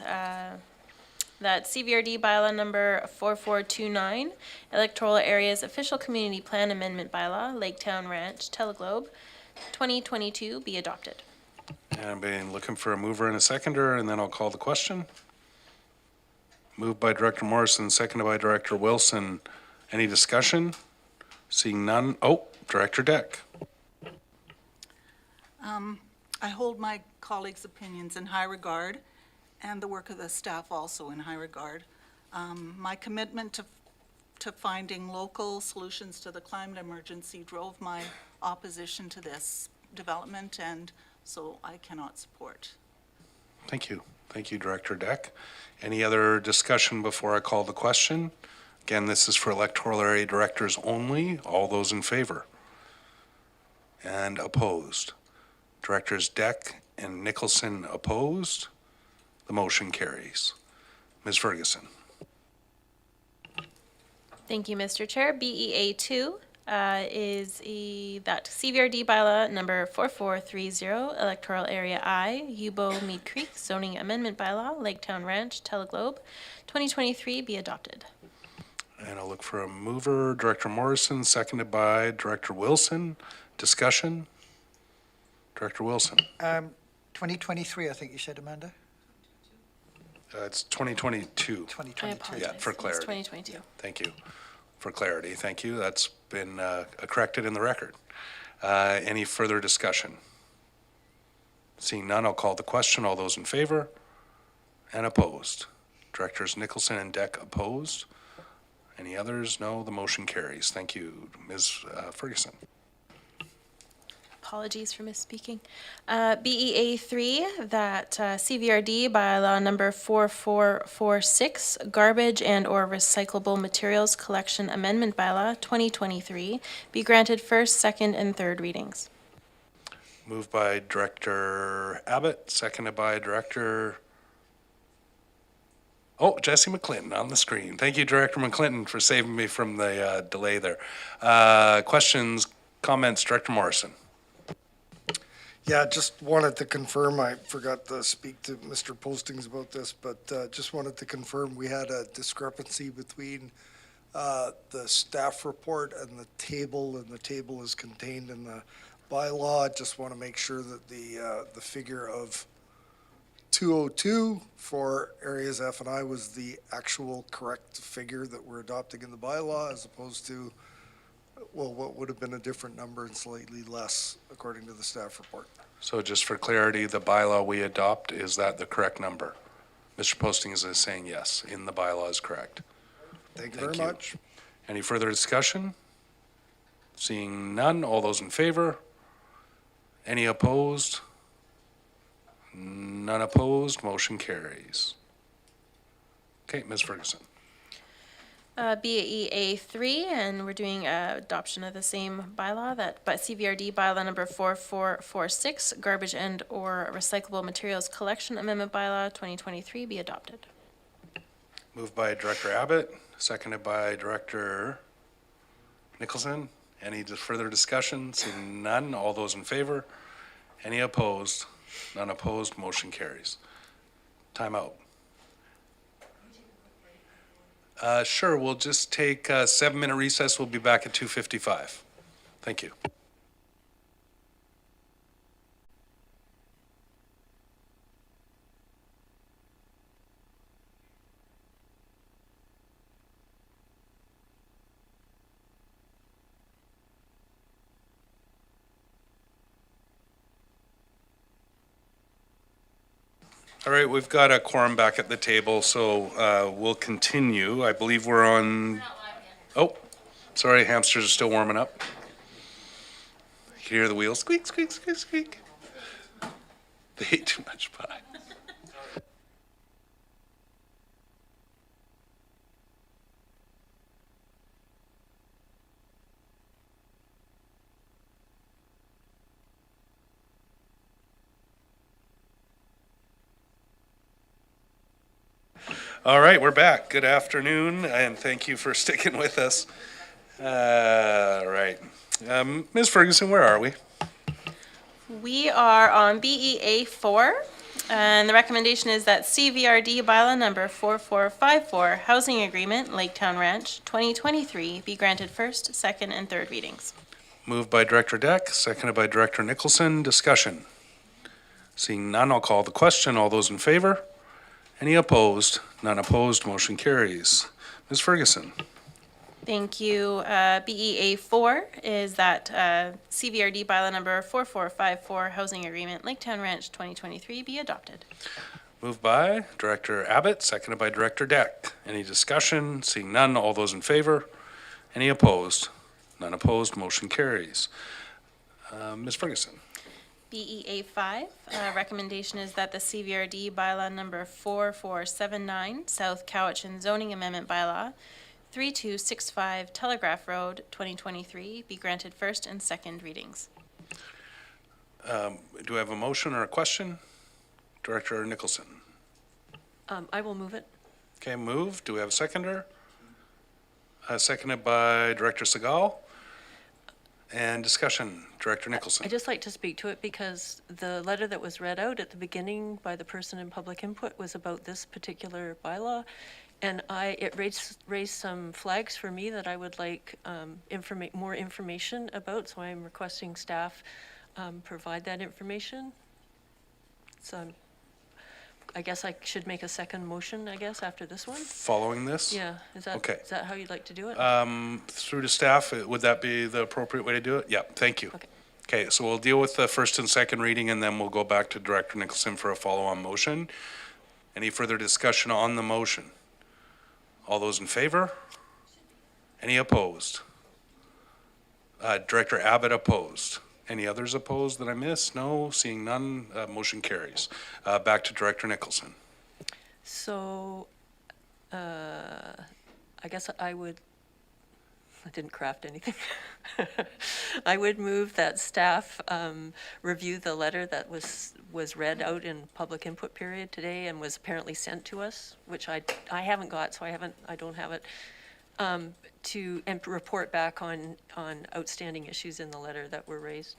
that CVRD bylaw number 4429, electoral areas official community plan amendment bylaw, Laketown Ranch, Teleglobe, 2022 be adopted. And I've been looking for a mover and a seconder, and then I'll call the question. Moved by Director Morrison, seconded by Director Wilson. Any discussion? Seeing none. Oh, Director Deck. I hold my colleagues' opinions in high regard, and the work of the staff also in high regard. My commitment to finding local solutions to the climate emergency drove my opposition to this development, and so I cannot support. Thank you. Thank you, Director Deck. Any other discussion before I call the question? Again, this is for electoral area directors only. All those in favor? And opposed? Directors Deck and Nicholson opposed. The motion carries. Ms. Ferguson. Thank you, Mr. Chair. BEA 2 is that CVRD bylaw number 4430, electoral area I, Yubo Mead Creek, zoning amendment bylaw, Laketown Ranch, Teleglobe, 2023 be adopted. And I'll look for a mover, Director Morrison, seconded by Director Wilson. Discussion? Director Wilson. 2023, I think you said, Amanda? It's 2022. 2022. I apologize. Yeah, for clarity. It's 2022. Thank you for clarity. Thank you. That's been corrected in the record. Any further discussion? Seeing none, I'll call the question. All those in favor and opposed? Directors Nicholson and Deck opposed. Any others? No, the motion carries. Thank you, Ms. Ferguson. Apologies for misspeaking. BEA 3, that CVRD bylaw number 4446, garbage and or recyclable materials collection amendment bylaw 2023, be granted first, second, and third readings. Moved by Director Abbott, seconded by Director... Oh, Jesse McClinton on the screen. Thank you, Director McClinton, for saving me from the delay there. Questions, comments, Director Morrison? Yeah, just wanted to confirm, I forgot to speak to Mr. Postings about this, but just wanted to confirm we had a discrepancy between the staff report and the table is contained in the bylaw. Just want to make sure that the figure of 202 for areas F and I was the actual correct figure that we're adopting in the bylaw, as opposed to, well, what would have been a different number and slightly less according to the staff report. So just for clarity, the bylaw we adopt, is that the correct number? Mr. Postings is saying yes, in the bylaw is correct. Thank you very much. Any further discussion? Seeing none, all those in favor? Any opposed? None opposed, motion carries. Okay, Ms. Ferguson. BAE A3, and we're doing adoption of the same bylaw, but CVRD bylaw number 4446, garbage and or recyclable materials collection amendment bylaw 2023 be adopted. Moved by Director Abbott, seconded by Director Nicholson. Any further discussion? Seeing none, all those in favor? Any opposed? None opposed, motion carries. Time out. Sure, we'll just take a 7-minute recess. We'll be back at 2:55. Thank you. All right, we've got a quorum back at the table, so we'll continue. I believe we're on. Oh, sorry, hamsters are still warming up. You can hear the wheels squeak, squeak, squeak, squeak. They ate too much pie. All right, we're back. Good afternoon, and thank you for sticking with us. All right. Ms. Ferguson, where are we? We are on BEA 4, and the recommendation is that CVRD bylaw number 4454, housing agreement, Laketown Ranch, 2023, be granted first, second, and third readings. Moved by Director Deck, seconded by Director Nicholson. Discussion. Seeing none, I'll call the question. All those in favor? Any opposed? None opposed, motion carries. Ms. Ferguson. Thank you. BEA 4 is that CVRD bylaw number 4454, housing agreement, Laketown Ranch, 2023, be adopted. Moved by Director Abbott, seconded by Director Deck. Any discussion? Seeing none, all those in favor? Any opposed? None opposed, motion carries. Ms. Ferguson. BEA 5, recommendation is that the CVRD bylaw number 4479, South Cowichan zoning amendment bylaw, 3265 Telegraph Road, 2023, be granted first and second readings. Do I have a motion or a question? Director Nicholson. I will move it. Okay, moved. Do we have a seconder? Seconded by Director Segal. And discussion, Director Nicholson. I'd just like to speak to it because the letter that was read out at the beginning by the person in public input was about this particular bylaw. And it raised some flags for me that I would like more information about, so I'm requesting staff provide that information. So I guess I should make a second motion, I guess, after this one? Following this? Yeah, is Okay. that how you'd like to do it? Through to staff, would that be the appropriate way to do it? Yeah, thank you. Okay. Okay, so we'll deal with the first and second reading, and then we'll go back to Director Nicholson for a follow-on motion. Any further discussion on the motion? All those in favor? Any opposed? Director Abbott opposed. Any others opposed that I missed? No, seeing none, motion carries. Back to Director Nicholson. So, I guess I didn't craft anything. I would move that staff review the letter that was read out in public input period today and was apparently sent to us, which I haven't got, so I don't have it, and report back on outstanding issues in the letter that were raised.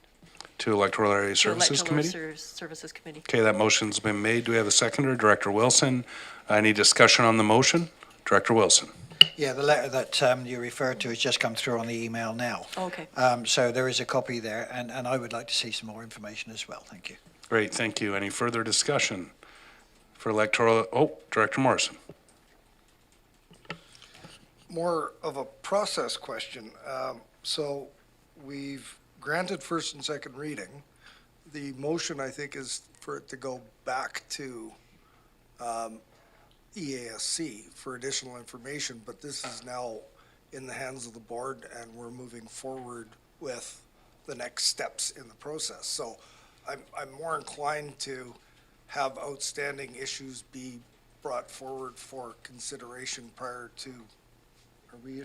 To Electoral Area Services Committee? Services Committee. Okay, that motion's been made. Do we have a seconder? Director Wilson. Any discussion on the motion? Director Wilson. Yeah, the letter that you referred to has just come through on the email now. Okay. So there is a copy there, and I would like to see some more information as well. Thank you. Great, thank you. Any further discussion for electoral? Director Morrison. More of a process question. So we've granted first and second reading. The motion, I think, is for it to go back to EASC for additional information, but this is now in the hands of the board and we're moving forward with the next steps in the process. So I'm more inclined to have outstanding issues be brought forward for consideration prior to, are we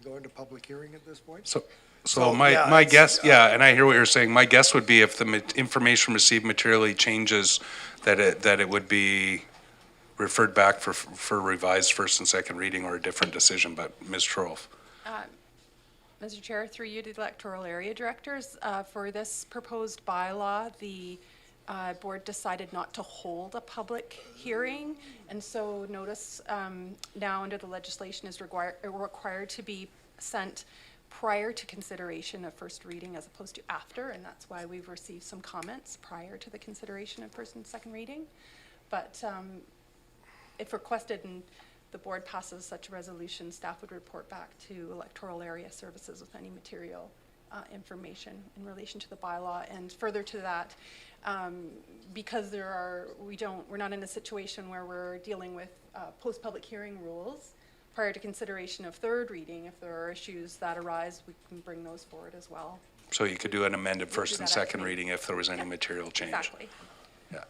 going to public hearing at this point? So So, my yeah, my it's, guess, yeah, and I hear what you're saying. My guess would be if the information received materially changes, that it would be referred back for revised first and second reading or a different decision, but Ms. Trolf. Mr. Chair, through you to the electoral area directors, for this proposed bylaw, the board decided not to hold a public hearing, and so notice now under the legislation is required to be sent prior to consideration of first reading as opposed to after, and that's why we've received some comments prior to the consideration of first and second reading. But if requested and the board passes such a resolution, staff would report back to electoral area services with any material information in relation to the bylaw. And further to that, because we're not in a situation where we're dealing with post-public hearing rules, prior to consideration of third reading, if there are issues that arise, we can bring those forward as well. So you could do an amended do first and that second actually. reading if there was any material change. Exactly. Yeah.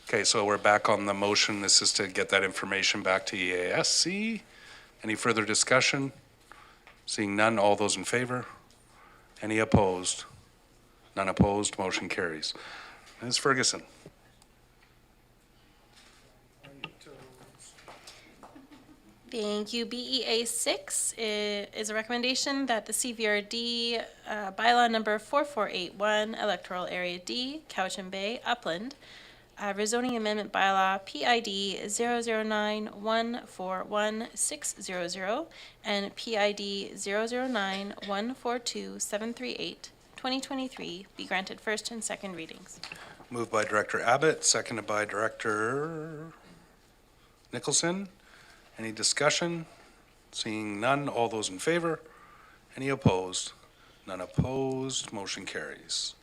Okay, so we're back on the motion. This is to get that information back to EASC. Any further discussion? Seeing none, all those in favor? Any opposed? None opposed, motion carries. Ms. Ferguson. Thank you. BEA 6 is a recommendation that the CVRD bylaw number 4481, Electoral Area D, Cowichan Bay, Upland, rezoning amendment bylaw PID 009141600 and PID 009142738, 2023, be granted first and second readings. Moved by Director Abbott, seconded by Director Nicholson. Any discussion? Seeing none, all those in favor? Any opposed? None opposed, motion carries.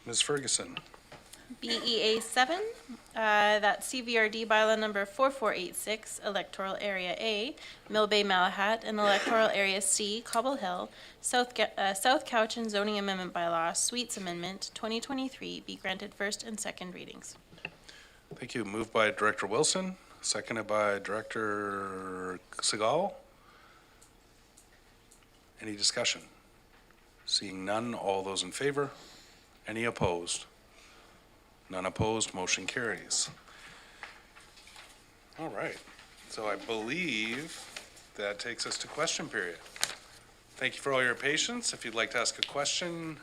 Ms. Ferguson. BEA 7, that CVRD bylaw number 4486, Electoral Area A, Mill Bay Malahat, and Electoral Area C, Cobble Hill, South Cowichan zoning amendment bylaw, Suites Amendment, 2023, be granted first and second readings. Thank you. Moved by Director Wilson, seconded by Director Segal. Any discussion? Seeing none, all those in favor? Any opposed? None opposed, motion carries. All right, so I believe that takes us to question period. Thank you for all your patience. If you'd like to ask a question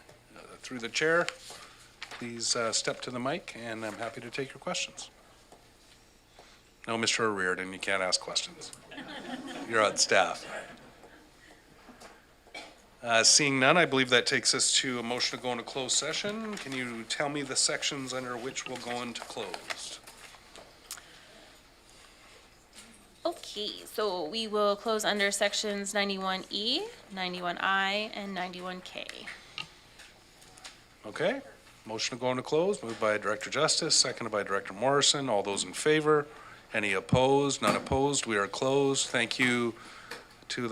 through the chair, please step to the mic, and I'm happy to take your questions. No, Mr. O'Riordan, you can't ask questions. You're on staff. Seeing none, I believe that takes us to a motion to go into closed session. Can you tell me the sections under which we'll go into closed? Okay, so we will close under sections 91E, 91I, and 91K. Okay, motion to go into closed, moved by Director Justice, seconded by Director Morrison. All those in favor? Any opposed? None opposed. We are closed. Thank you